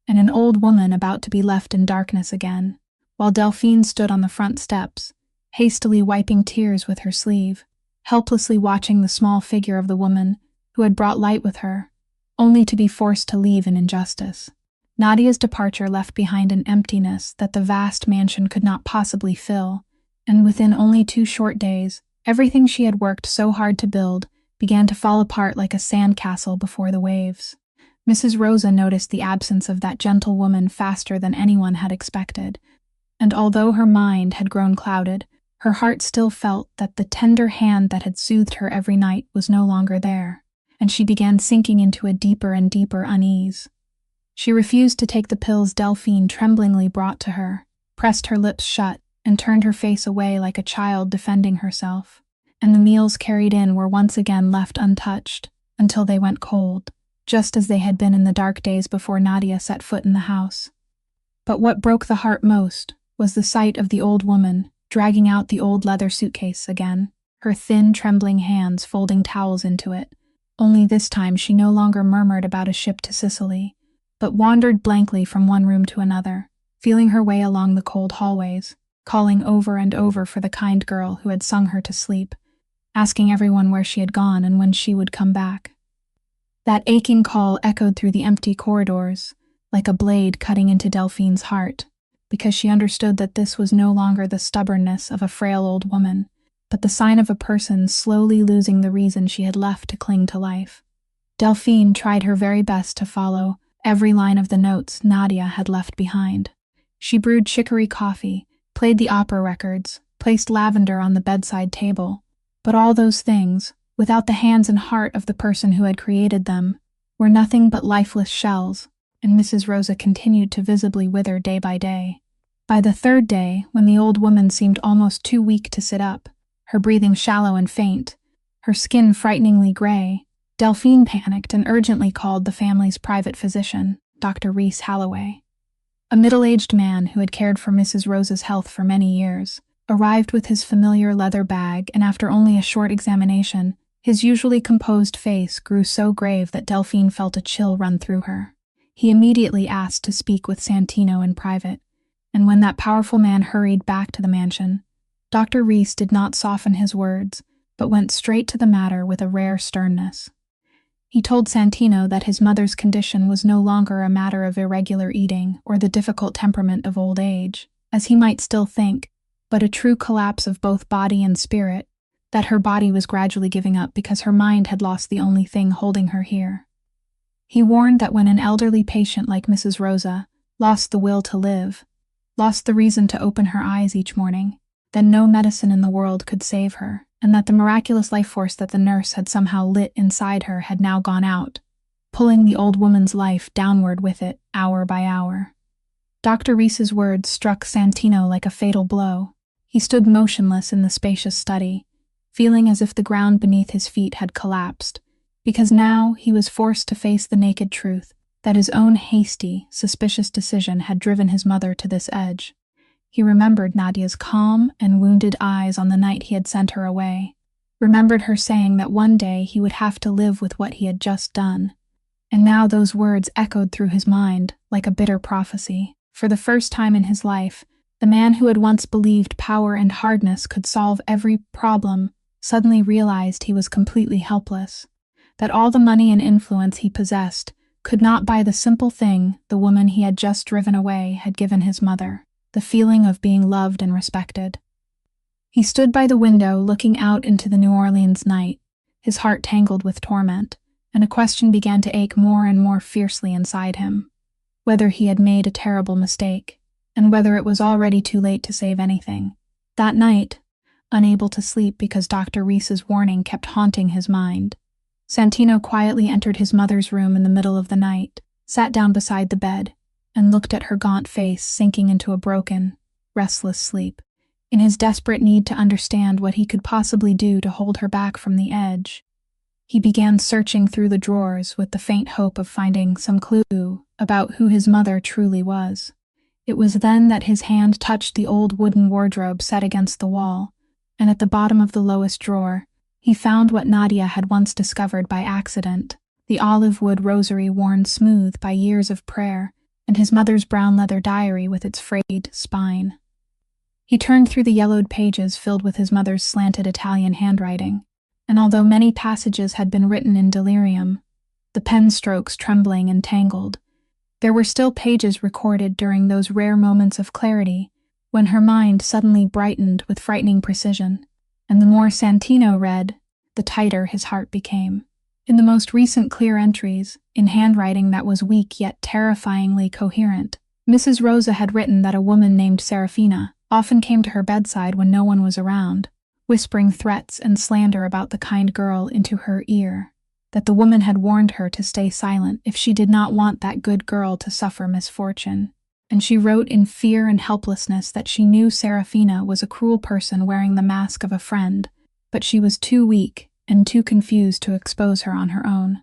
and an old woman about to be left in darkness again, while Delphine stood on the front steps, hastily wiping tears with her sleeve, helplessly watching the small figure of the woman who had brought light with her, only to be forced to leave in injustice. Nadia's departure left behind an emptiness that the vast mansion could not possibly fill, and within only 2 short days, everything she had worked so hard to build began to fall apart like a sandcastle before the waves. Mrs. Rosa noticed the absence of that gentle woman faster than anyone had expected, and although her mind had grown clouded, her heart still felt that the tender hand that had soothed her every night was no longer there, and she began sinking into a deeper and deeper unease. She refused to take the pills Delphine tremblingly brought to her, pressed her lips shut, and turned her face away like a child defending herself, and the meals carried in were once again left untouched until they went cold, just as they had been in the dark days before Nadia set foot in the house. But what broke the heart most was the sight of the old woman dragging out the old leather suitcase again, her thin, trembling hands folding towels into it. Only this time she no longer murmured about a ship to Sicily, but wandered blankly from one room to another, feeling her way along the cold hallways, calling over and over for the kind girl who had sung her to sleep, asking everyone where she had gone and when she would come back. That aching call echoed through the empty corridors, like a blade cutting into Delphine's heart, because she understood that this was no longer the stubbornness of a frail old woman, but the sign of a person slowly losing the reason she had left to cling to life. Delphine tried her very best to follow every line of the notes Nadia had left behind. She brewed chicory coffee, played the opera records, placed lavender on the bedside table, but all those things, without the hands and heart of the person who had created them, were nothing but lifeless shells, and Mrs. Rosa continued to visibly wither day by day. By the 3rd day, when the old woman seemed almost too weak to sit up, her breathing shallow and faint, her skin frighteningly gray, Delphine panicked and urgently called the family's private physician, Dr. Reese Halloway. A middle-aged man who had cared for Mrs. Rose's health for many years, arrived with his familiar leather bag, and after only a short examination, his usually composed face grew so grave that Delphine felt a chill run through her. He immediately asked to speak with Santino in private, and when that powerful man hurried back to the mansion, Dr. Reese did not soften his words, but went straight to the matter with a rare sternness. He told Santino that his mother's condition was no longer a matter of irregular eating or the difficult temperament of old age, as he might still think, but a true collapse of both body and spirit, that her body was gradually giving up because her mind had lost the only thing holding her here. He warned that when an elderly patient like Mrs. Rosa lost the will to live, lost the reason to open her eyes each morning, then no medicine in the world could save her, and that the miraculous life force that the nurse had somehow lit inside her had now gone out, pulling the old woman's life downward with it, hour by hour. Dr. Reese's words struck Santino like a fatal blow. He stood motionless in the spacious study, feeling as if the ground beneath his feet had collapsed, because now he was forced to face the naked truth that his own hasty, suspicious decision had driven his mother to this edge. He remembered Nadia's calm and wounded eyes on the night he had sent her away, remembered her saying that one day he would have to live with what he had just done. And now those words echoed through his mind like a bitter prophecy. For the first time in his life, the man who had once believed power and hardness could solve every problem suddenly realized he was completely helpless, that all the money and influence he possessed could not buy the simple thing the woman he had just driven away had given his mother, the feeling of being loved and respected. He stood by the window looking out into the New Orleans night, his heart tangled with torment, and a question began to ache more and more fiercely inside him: whether he had made a terrible mistake, and whether it was already too late to save anything. That night, unable to sleep because Dr. Reese's warning kept haunting his mind, Santino quietly entered his mother's room in the middle of the night, sat down beside the bed, and looked at her gaunt face sinking into a broken, restless sleep. In his desperate need to understand what he could possibly do to hold her back from the edge, he began searching through the drawers with the faint hope of finding some clue about who his mother truly was. It was then that his hand touched the old wooden wardrobe set against the wall, and at the bottom of the lowest drawer, he found what Nadia had once discovered by accident: the olive wood rosary worn smooth by years of prayer, and his mother's brown leather diary with its frayed spine. He turned through the yellowed pages filled with his mother's slanted Italian handwriting, and although many passages had been written in delirium, the pen strokes trembling and tangled, there were still pages recorded during those rare moments of clarity when her mind suddenly brightened with frightening precision, and the more Santino read, the tighter his heart became. In the most recent clear entries, in handwriting that was weak yet terrifyingly coherent, Mrs. Rosa had written that a woman named Serafina often came to her bedside when no one was around, whispering threats and slander about the kind girl into her ear, that the woman had warned her to stay silent if she did not want that good girl to suffer misfortune. And she wrote in fear and helplessness that she knew Serafina was a cruel person wearing the mask of a friend, but she was too weak and too confused to expose her on her own.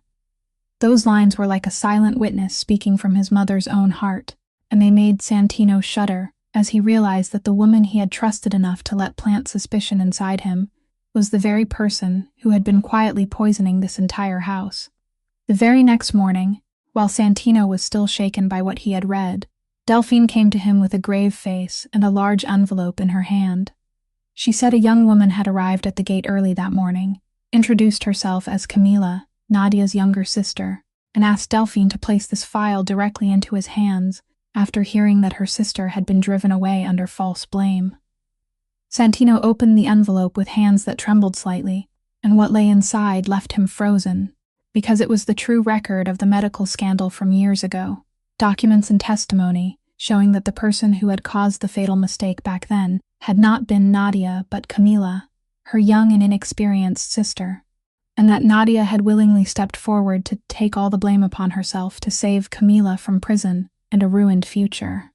Those lines were like a silent witness speaking from his mother's own heart, and they made Santino shudder as he realized that the woman he had trusted enough to let plant suspicion inside him was the very person who had been quietly poisoning this entire house. The very next morning, while Santino was still shaken by what he had read, Delphine came to him with a grave face and a large envelope in her hand. She said a young woman had arrived at the gate early that morning, introduced herself as Camila, Nadia's younger sister, and asked Delphine to place this file directly into his hands after hearing that her sister had been driven away under false blame. Santino opened the envelope with hands that trembled slightly, and what lay inside left him frozen, because it was the true record of the medical scandal from years ago, documents and testimony showing that the person who had caused the fatal mistake back then had not been Nadia but Camila, her young and inexperienced sister, and that Nadia had willingly stepped forward to take all the blame upon herself to save Camila from prison and a ruined future.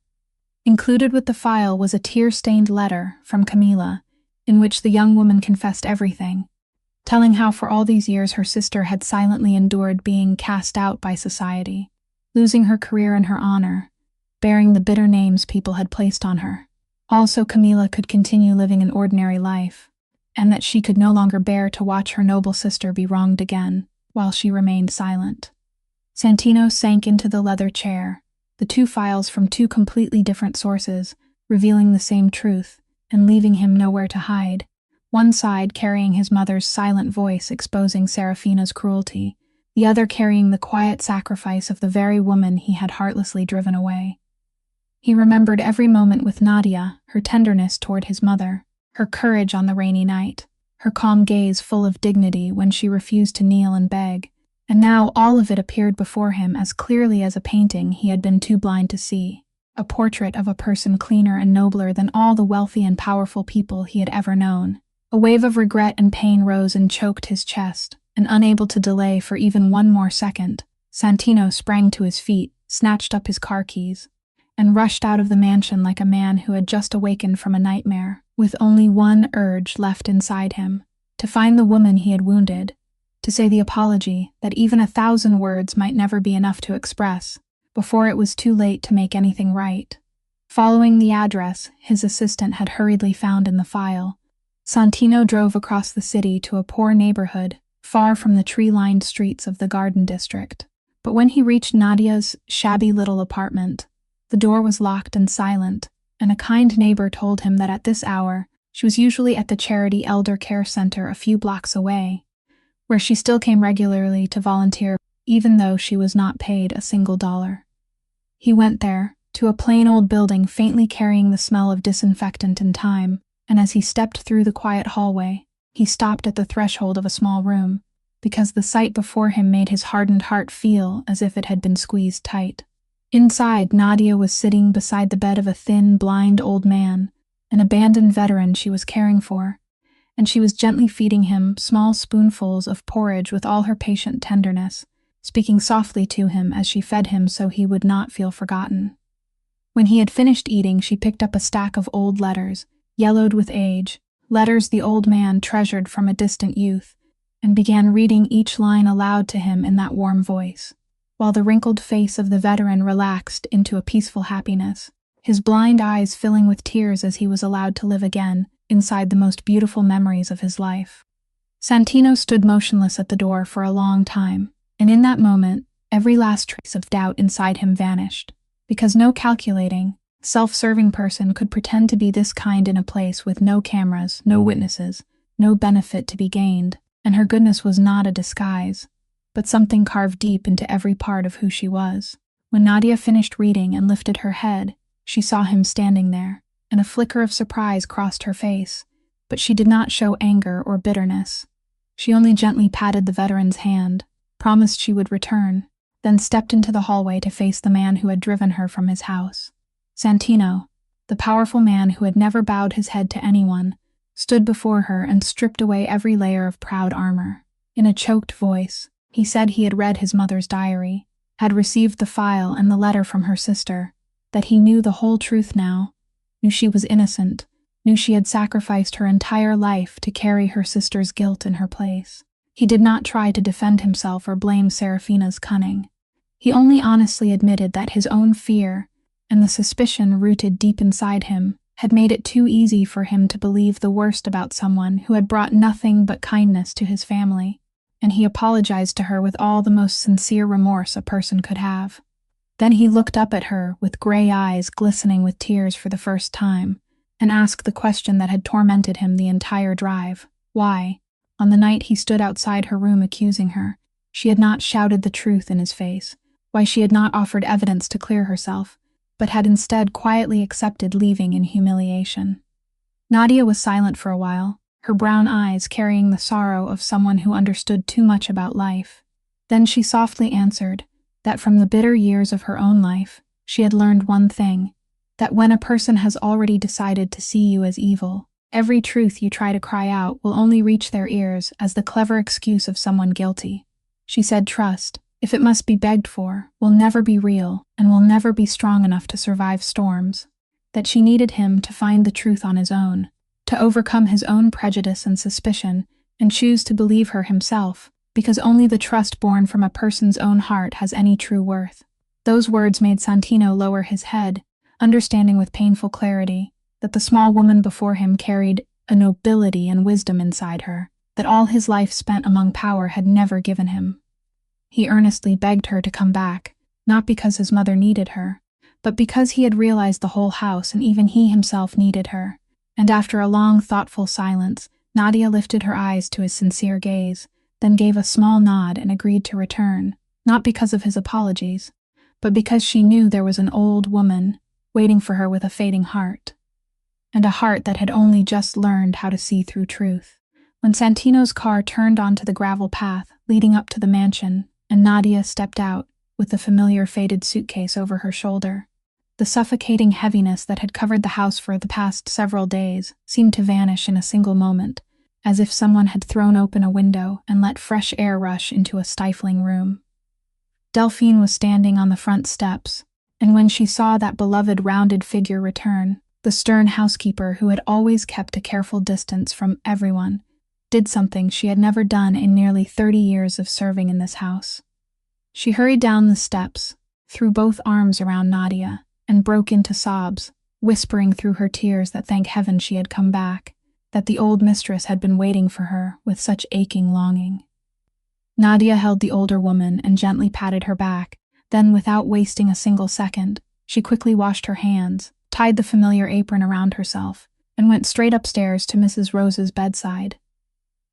Included with the file was a tear-stained letter from Camila, in which the young woman confessed everything, telling how for all these years her sister had silently endured being cast out by society, losing her career and her honor, bearing the bitter names people had placed on her. Also, Camila could continue living an ordinary life, and that she could no longer bear to watch her noble sister be wronged again, while she remained silent. Santino sank into the leather chair, the two files from two completely different sources, revealing the same truth, and leaving him nowhere to hide, one side carrying his mother's silent voice exposing Serafina's cruelty, the other carrying the quiet sacrifice of the very woman he had heartlessly driven away. He remembered every moment with Nadia, her tenderness toward his mother, her courage on the rainy night, her calm gaze full of dignity when she refused to kneel and beg, and now all of it appeared before him as clearly as a painting he had been too blind to see, a portrait of a person cleaner and nobler than all the wealthy and powerful people he had ever known. A wave of regret and pain rose and choked his chest, and unable to delay for even one more second, Santino sprang to his feet, snatched up his car keys, and rushed out of the mansion like a man who had just awakened from a nightmare, with only one urge left inside him: to find the woman he had wounded, to say the apology that even 1,000 words might never be enough to express, before it was too late to make anything right. Following the address his assistant had hurriedly found in the file, Santino drove across the city to a poor neighborhood, far from the tree-lined streets of the Garden District. But when he reached Nadia's shabby little apartment, the door was locked and silent, and a kind neighbor told him that at this hour she was usually at the charity elder care center a few blocks away, where she still came regularly to volunteer even though she was not paid a single dollar. He went there, to a plain old building faintly carrying the smell of disinfectant and time, and as he stepped through the quiet hallway, he stopped at the threshold of a small room, because the sight before him made his hardened heart feel as if it had been squeezed tight. Inside, Nadia was sitting beside the bed of a thin, blind old man, an abandoned veteran she was caring for, and she was gently feeding him small spoonfuls of porridge with all her patient tenderness, speaking softly to him as she fed him so he would not feel forgotten. When he had finished eating, she picked up a stack of old letters, yellowed with age, letters the old man treasured from a distant youth, and began reading each line aloud to him in that warm voice, while the wrinkled face of the veteran relaxed into a peaceful happiness, his blind eyes filling with tears as he was allowed to live again inside the most beautiful memories of his life. Santino stood motionless at the door for a long time, and in that moment, every last trace of doubt inside him vanished, because no calculating, self-serving person could pretend to be this kind in a place with no cameras, no witnesses, no benefit to be gained, and her goodness was not a disguise, but something carved deep into every part of who she was. When Nadia finished reading and lifted her head, she saw him standing there, and a flicker of surprise crossed her face, but she did not show anger or bitterness. She only gently patted the veteran's hand, promised she would return, then stepped into the hallway to face the man who had driven her from his house. Santino, the powerful man who had never bowed his head to anyone, stood before her and stripped away every layer of proud armor. In a choked voice, he said he had read his mother's diary, had received the file and the letter from her sister, that he knew the whole truth now, knew she was innocent, knew she had sacrificed her entire life to carry her sister's guilt in her place. He did not try to defend himself or blame Serafina's cunning. He only honestly admitted that his own fear, and the suspicion rooted deep inside him, had made it too easy for him to believe the worst about someone who had brought nothing but kindness to his family, and he apologized to her with all the most sincere remorse a person could have. Then he looked up at her with gray eyes glistening with tears for the first time, and asked the question that had tormented him the entire drive: why, on the night he stood outside her room accusing her, she had not shouted the truth in his face, why she had not offered evidence to clear herself, but had instead quietly accepted leaving in humiliation. Nadia was silent for a while, her brown eyes carrying the sorrow of someone who understood too much about life. Then she softly answered that from the bitter years of her own life, she had learned one thing: that when a person has already decided to see you as evil, every truth you try to cry out will only reach their ears as the clever excuse of someone guilty. She said trust, if it must be begged for, will never be real and will never be strong enough to survive storms. That she needed him to find the truth on his own, to overcome his own prejudice and suspicion, and choose to believe her himself, because only the trust born from a person's own heart has any true worth. Those words made Santino lower his head, understanding with painful clarity that the small woman before him carried a nobility and wisdom inside her that all his life spent among power had never given him. He earnestly begged her to come back, not because his mother needed her, but because he had realized the whole house and even he himself needed her. And after a long, thoughtful silence, Nadia lifted her eyes to his sincere gaze, then gave a small nod and agreed to return, not because of his apologies, but because she knew there was an old woman waiting for her with a fading heart, and a heart that had only just learned how to see through truth. When Santino's car turned onto the gravel path leading up to the mansion, and Nadia stepped out with the familiar faded suitcase over her shoulder, the suffocating heaviness that had covered the house for the past several days seemed to vanish in a single moment, as if someone had thrown open a window and let fresh air rush into a stifling room. Delphine was standing on the front steps, and when she saw that beloved rounded figure return, the stern housekeeper who had always kept a careful distance from everyone did something she had never done in nearly 30 years of serving in this house. She hurried down the steps, threw both arms around Nadia, and broke into sobs, whispering through her tears that thank heaven she had come back, that the old mistress had been waiting for her with such aching longing. Nadia held the older woman and gently patted her back, then without wasting a single second, she quickly washed her hands, tied the familiar apron around herself, and went straight upstairs to Mrs. Rose's bedside.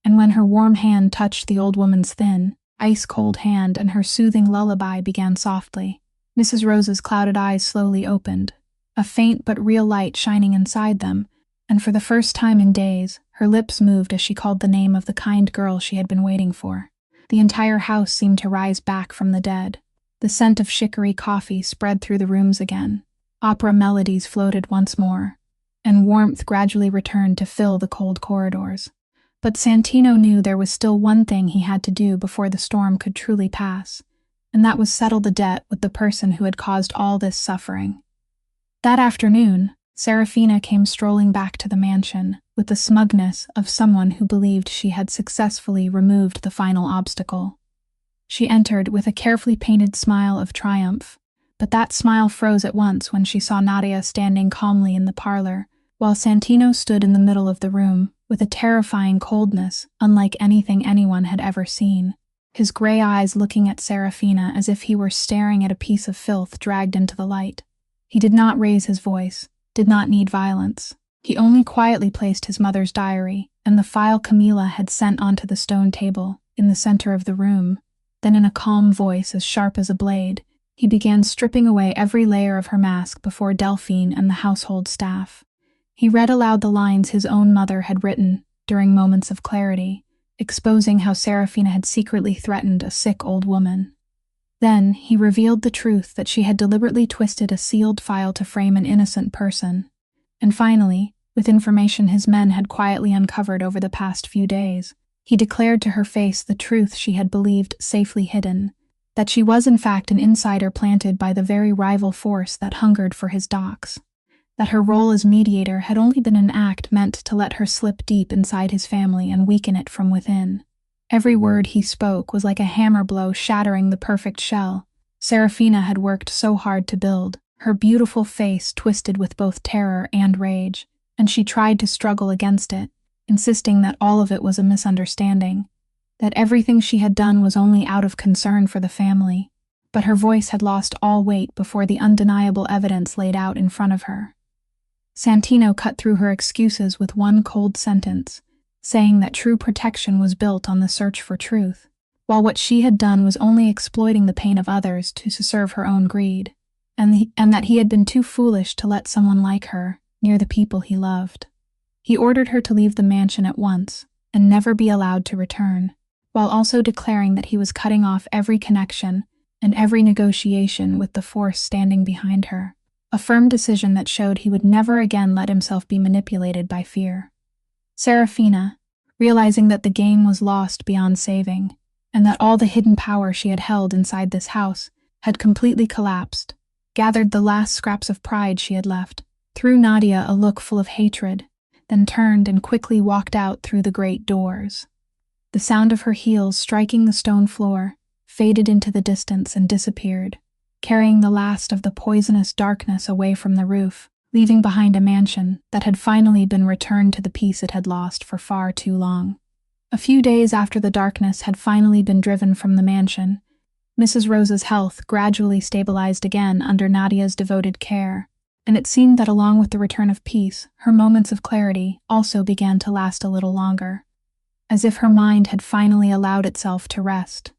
And when her warm hand touched the old woman's thin, ice-cold hand and her soothing lullaby began softly, Mrs. Rose's clouded eyes slowly opened, a faint but real light shining inside them, and for the first time in days, her lips moved as she called the name of the kind girl she had been waiting for. The entire house seemed to rise back from the dead. The scent of chicory coffee spread through the rooms again. Opera melodies floated once more, and warmth gradually returned to fill the cold corridors. But Santino knew there was still one thing he had to do before the storm could truly pass, and that was settle the debt with the person who had caused all this suffering. That afternoon, Serafina came strolling back to the mansion with the smugness of someone who believed she had successfully removed the final obstacle. She entered with a carefully painted smile of triumph, but that smile froze at once when she saw Nadia standing calmly in the parlor, while Santino stood in the middle of the room with a terrifying coldness unlike anything anyone had ever seen, his gray eyes looking at Serafina as if he were staring at a piece of filth dragged into the light. He did not raise his voice, did not need violence. He only quietly placed his mother's diary and the file Camila had sent onto the stone table in the center of the room. Then in a calm voice as sharp as a blade, he began stripping away every layer of her mask before Delphine and the household staff. He read aloud the lines his own mother had written during moments of clarity, exposing how Serafina had secretly threatened a sick old woman. Then he revealed the truth that she had deliberately twisted a sealed file to frame an innocent person. And finally, with information his men had quietly uncovered over the past few days, he declared to her face the truth she had believed safely hidden, that she was in fact an insider planted by the very rival force that hungered for his docks, that her role as mediator had only been an act meant to let her slip deep inside his family and weaken it from within. Every word he spoke was like a hammer blow shattering the perfect shell Serafina had worked so hard to build, her beautiful face twisted with both terror and rage, and she tried to struggle against it, insisting that all of it was a misunderstanding, that everything she had done was only out of concern for the family, but her voice had lost all weight before the undeniable evidence laid out in front of her. Santino cut through her excuses with one cold sentence, saying that true protection was built on the search for truth, while what she had done was only exploiting the pain of others to serve her own greed, and that he had been too foolish to let someone like her near the people he loved. He ordered her to leave the mansion at once and never be allowed to return, while also declaring that he was cutting off every connection and every negotiation with the force standing behind her, a firm decision that showed he would never again let himself be manipulated by fear. Serafina, realizing that the game was lost beyond saving, and that all the hidden power she had held inside this house had completely collapsed, gathered the last scraps of pride she had left, threw Nadia a look full of hatred, then turned and quickly walked out through the great doors. The sound of her heels striking the stone floor faded into the distance and disappeared, carrying the last of the poisonous darkness away from the roof, leaving behind a mansion that had finally been returned to the peace it had lost for far too long. A few days after the darkness had finally been driven from the mansion, Mrs. Rose's health gradually stabilized again under Nadia's devoted care, and it seemed that along with the return of peace, her moments of clarity also began to last a little longer, as if her mind had finally allowed itself to rest.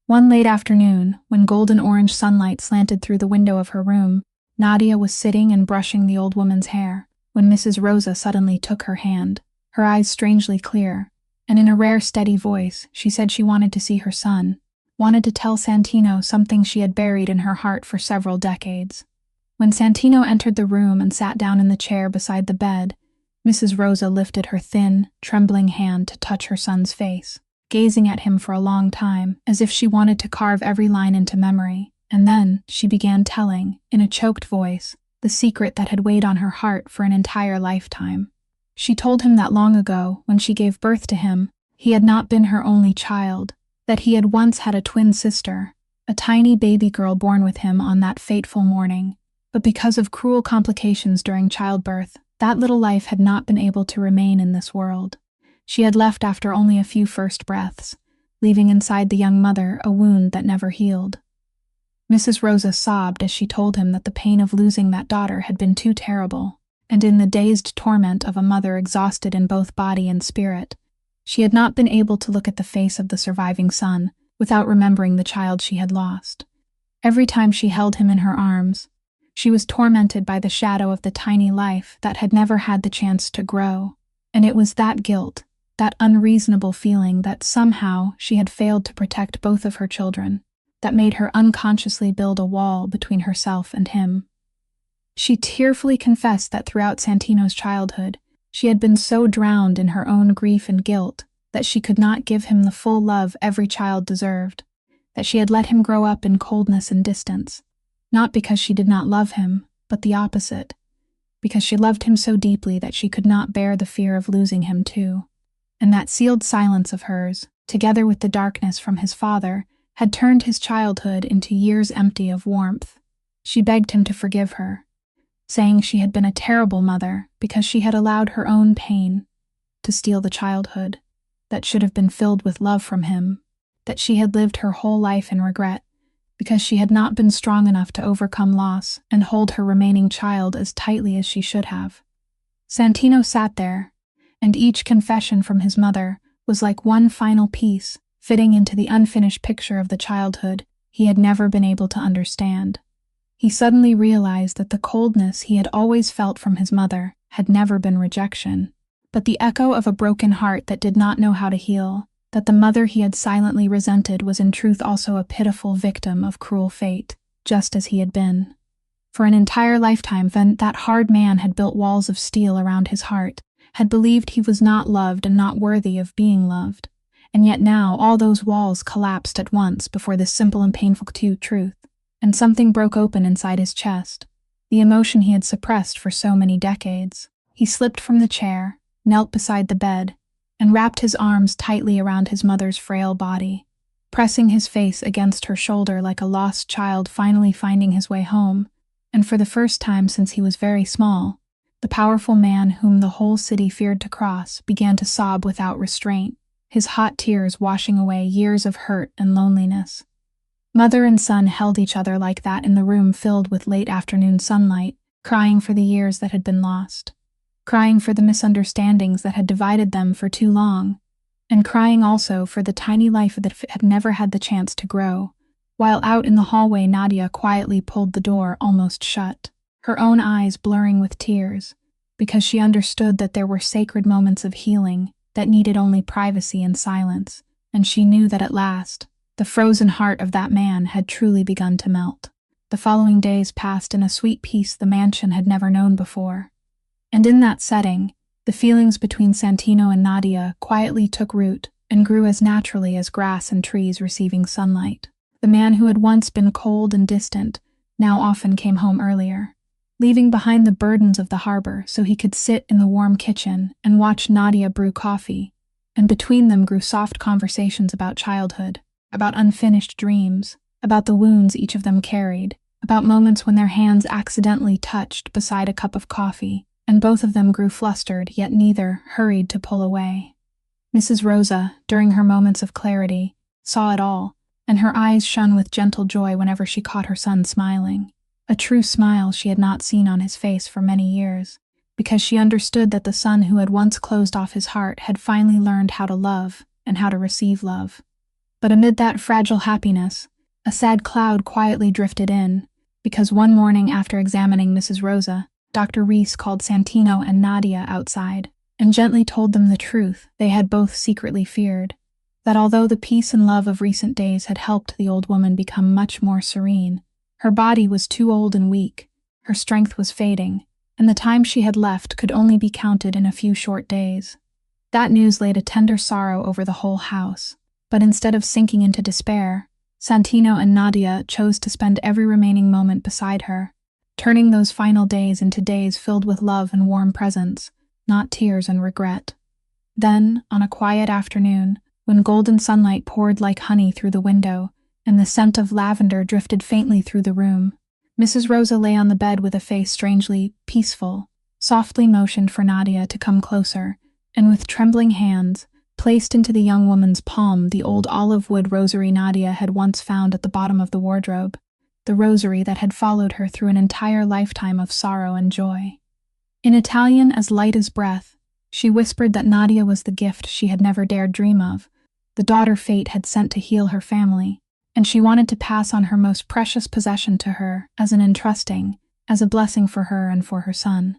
One late afternoon, when golden-orange sunlight slanted through the window of her room, Nadia was sitting and brushing the old woman's hair, when Mrs. Rosa suddenly took her hand, her eyes strangely clear, and in a rare steady voice, she said she wanted to see her son, wanted to tell Santino something she had buried in her heart for several decades. When Santino entered the room and sat down in the chair beside the bed, Mrs. Rosa lifted her thin, trembling hand to touch her son's face, gazing at him for a long time, as if she wanted to carve every line into memory, and then she began telling, in a choked voice, the secret that had weighed on her heart for an entire lifetime. She told him that long ago, when she gave birth to him, he had not been her only child, that he had once had a twin sister, a tiny baby girl born with him on that fateful morning. But because of cruel complications during childbirth, that little life had not been able to remain in this world. She had left after only a few first breaths, leaving inside the young mother a wound that never healed. Mrs. Rosa sobbed as she told him that the pain of losing that daughter had been too terrible, and in the dazed torment of a mother exhausted in both body and spirit, she had not been able to look at the face of the surviving son without remembering the child she had lost. Every time she held him in her arms, she was tormented by the shadow of the tiny life that had never had the chance to grow, and it was that guilt, that unreasonable feeling that somehow she had failed to protect both of her children, that made her unconsciously build a wall between herself and him. She tearfully confessed that throughout Santino's childhood, she had been so drowned in her own grief and guilt that she could not give him the full love every child deserved, that she had let him grow up in coldness and distance, not because she did not love him, but the opposite, because she loved him so deeply that she could not bear the fear of losing him too. And that sealed silence of hers, together with the darkness from his father, had turned his childhood into years empty of warmth. She begged him to forgive her, saying she had been a terrible mother because she had allowed her own pain to steal the childhood that should have been filled with love from him, that she had lived her whole life in regret because she had not been strong enough to overcome loss and hold her remaining child as tightly as she should have. Santino sat there, and each confession from his mother was like one final piece fitting into the unfinished picture of the childhood he had never been able to understand. He suddenly realized that the coldness he had always felt from his mother had never been rejection, but the echo of a broken heart that did not know how to heal, that the mother he had silently resented was in truth also a pitiful victim of cruel fate, just as he had been. For an entire lifetime, that hard man had built walls of steel around his heart, had believed he was not loved and not worthy of being loved, and yet now all those walls collapsed at once before this simple and painful truth, and something broke open inside his chest, the emotion he had suppressed for so many decades. He slipped from the chair, knelt beside the bed, and wrapped his arms tightly around his mother's frail body, pressing his face against her shoulder like a lost child finally finding his way home. And for the first time since he was very small, the powerful man whom the whole city feared to cross began to sob without restraint, his hot tears washing away years of hurt and loneliness. Mother and son held each other like that in the room filled with late afternoon sunlight, crying for the years that had been lost, crying for the misunderstandings that had divided them for too long, and crying also for the tiny life that had never had the chance to grow. While out in the hallway, Nadia quietly pulled the door almost shut, her own eyes blurring with tears, because she understood that there were sacred moments of healing that needed only privacy and silence, and she knew that at last, the frozen heart of that man had truly begun to melt. The following days passed in a sweet peace the mansion had never known before. And in that setting, the feelings between Santino and Nadia quietly took root and grew as naturally as grass and trees receiving sunlight. The man who had once been cold and distant now often came home earlier, leaving behind the burdens of the harbor so he could sit in the warm kitchen and watch Nadia brew coffee, and between them grew soft conversations about childhood, about unfinished dreams, about the wounds each of them carried, about moments when their hands accidentally touched beside a cup of coffee, and both of them grew flustered, yet neither hurried to pull away. Mrs. Rosa, during her moments of clarity, saw it all, and her eyes shone with gentle joy whenever she caught her son smiling, a true smile she had not seen on his face for many years, because she understood that the son who had once closed off his heart had finally learned how to love and how to receive love. But amid that fragile happiness, a sad cloud quietly drifted in, because one morning after examining Mrs. Rosa, Dr. Reese called Santino and Nadia outside and gently told them the truth they had both secretly feared, that although the peace and love of recent days had helped the old woman become much more serene, her body was too old and weak, her strength was fading, and the time she had left could only be counted in a few short days. That news laid a tender sorrow over the whole house, but instead of sinking into despair, Santino and Nadia chose to spend every remaining moment beside her, turning those final days into days filled with love and warm presence, not tears and regret. Then, on a quiet afternoon, when golden sunlight poured like honey through the window and the scent of lavender drifted faintly through the room, Mrs. Rosa lay on the bed with a face strangely peaceful, softly motioned for Nadia to come closer, and with trembling hands, placed into the young woman's palm the old olive wood rosary Nadia had once found at the bottom of the wardrobe, the rosary that had followed her through an entire lifetime of sorrow and joy. In Italian as light as breath, she whispered that Nadia was the gift she had never dared dream of, the daughter fate had sent to heal her family, and she wanted to pass on her most precious possession to her as an entrusting, as a blessing for her and for her son.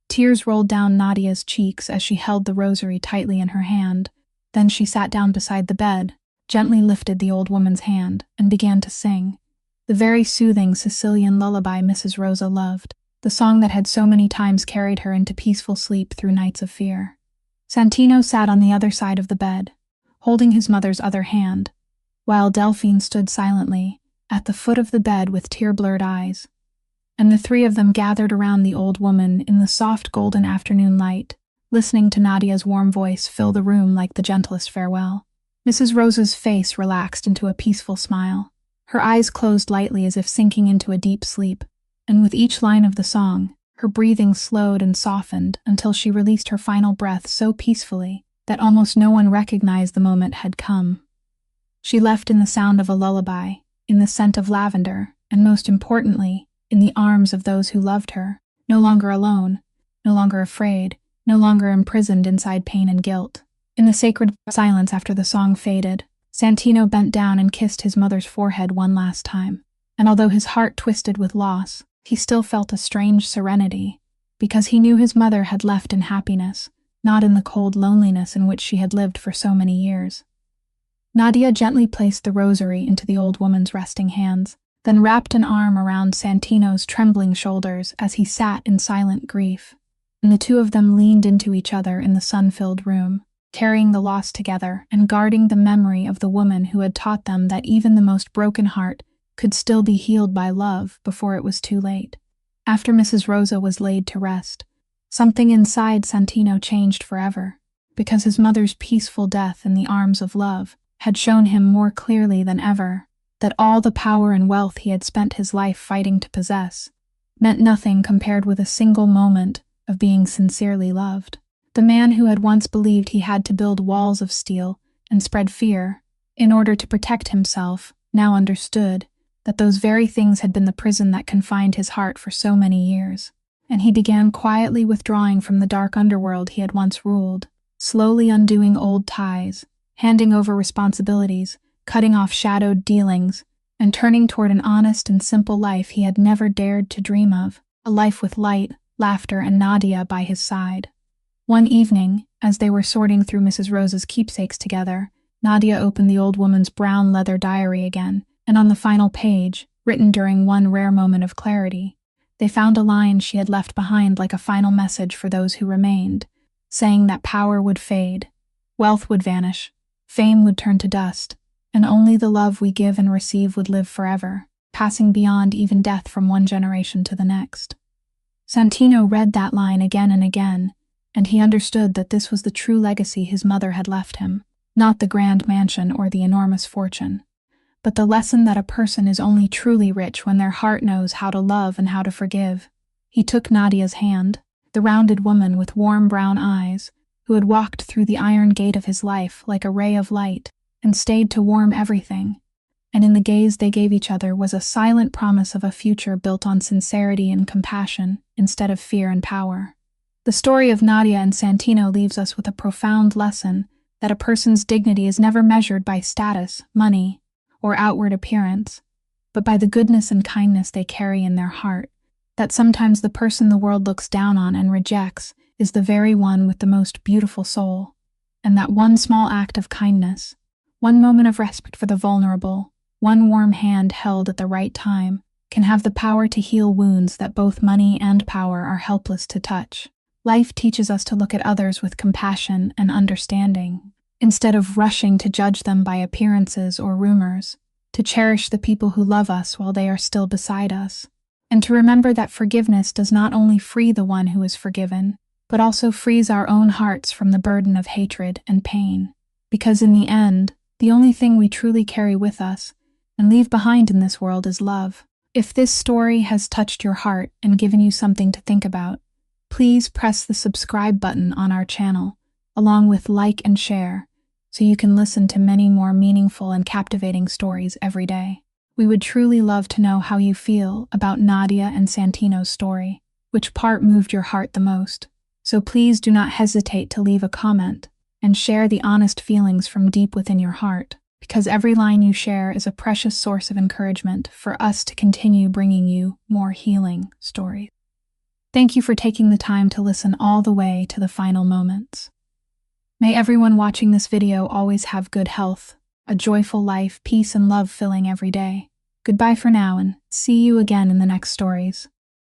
Tears rolled down Nadia's cheeks as she held the rosary tightly in her hand. Then she sat down beside the bed, gently lifted the old woman's hand, and began to sing, the very soothing Sicilian lullaby Mrs. Rosa loved, the song that had so many times carried her into peaceful sleep through nights of fear. Santino sat on the other side of the bed, holding his mother's other hand, while Delphine stood silently at the foot of the bed with tear-blurred eyes, and the three of them gathered around the old woman in the soft golden afternoon light, listening to Nadia's warm voice fill the room like the gentlest farewell. Mrs. Rosa's face relaxed into a peaceful smile. Her eyes closed lightly as if sinking into a deep sleep, and with each line of the song, her breathing slowed and softened until she released her final breath so peacefully that almost no one recognized the moment had come. She left in the sound of a lullaby, in the scent of lavender, and most importantly, in the arms of those who loved her, no longer alone, no longer afraid, no longer imprisoned inside pain and guilt. In the sacred silence after the song faded, Santino bent down and kissed his mother's forehead one last time, and although his heart twisted with loss, he still felt a strange serenity, because he knew his mother had left in happiness, not in the cold loneliness in which she had lived for so many years. Nadia gently placed the rosary into the old woman's resting hands, then wrapped an arm around Santino's trembling shoulders as he sat in silent grief, and the two of them leaned into each other in the sun-filled room, carrying the loss together and guarding the memory of the woman who had taught them that even the most broken heart could still be healed by love before it was too late. After Mrs. Rosa was laid to rest, something inside Santino changed forever, because his mother's peaceful death in the arms of love had shown him more clearly than ever that all the power and wealth he had spent his life fighting to possess meant nothing compared with a single moment of being sincerely loved. The man who had once believed he had to build walls of steel and spread fear in order to protect himself now understood that those very things had been the prison that confined his heart for so many years, and he began quietly withdrawing from the dark underworld he had once ruled, slowly undoing old ties, handing over responsibilities, cutting off shadowed dealings, and turning toward an honest and simple life he had never dared to dream of, a life with light, laughter, and Nadia by his side. One evening, as they were sorting through Mrs. Rosa's keepsakes together, Nadia opened the old woman's brown leather diary again, and on the final page, written during one rare moment of clarity, they found a line she had left behind like a final message for those who remained, saying that power would fade, wealth would vanish, fame would turn to dust, and only the love we give and receive would live forever, passing beyond even death from one generation to the next. Santino read that line again and again, and he understood that this was the true legacy his mother had left him, not the grand mansion or the enormous fortune, but the lesson that a person is only truly rich when their heart knows how to love and how to forgive. He took Nadia's hand, the rounded woman with warm brown eyes, who had walked through the iron gate of his life like a ray of light, and stayed to warm everything, and in the gaze they gave each other was a silent promise of a future built on sincerity and compassion instead of fear and power. The story of Nadia and Santino leaves us with a profound lesson that a person's dignity is never measured by status, money, or outward appearance, but by the goodness and kindness they carry in their heart, that sometimes the person the world looks down on and rejects is the very one with the most beautiful soul, and that one small act of kindness, one moment of respect for the vulnerable, one warm hand held at the right time, can have the power to heal wounds that both money and power are helpless to touch. Life teaches us to look at others with compassion and understanding, instead of rushing to judge them by appearances or rumors, to cherish the people who love us while they are still beside us, and to remember that forgiveness does not only free the one who is forgiven, but also frees our own hearts from the burden of hatred and pain. Because in the end, the only thing we truly carry with us and leave behind in this world is love. If this story has touched your heart and given you something to think about, please press the subscribe button on our channel, along with like and share, so you can listen to many more meaningful and captivating stories every day. We would truly love to know how you feel about Nadia and Santino's story. Which part moved your heart the most? So please do not hesitate to leave a comment and share the honest feelings from deep within your heart, because every line you share is a precious source of encouragement for us to continue bringing you more healing stories. Thank you for taking the time to listen all the way to the final moments. May everyone watching this video always have good health, a joyful life, peace and love filling every day. Goodbye for now, and see you again in the next stories.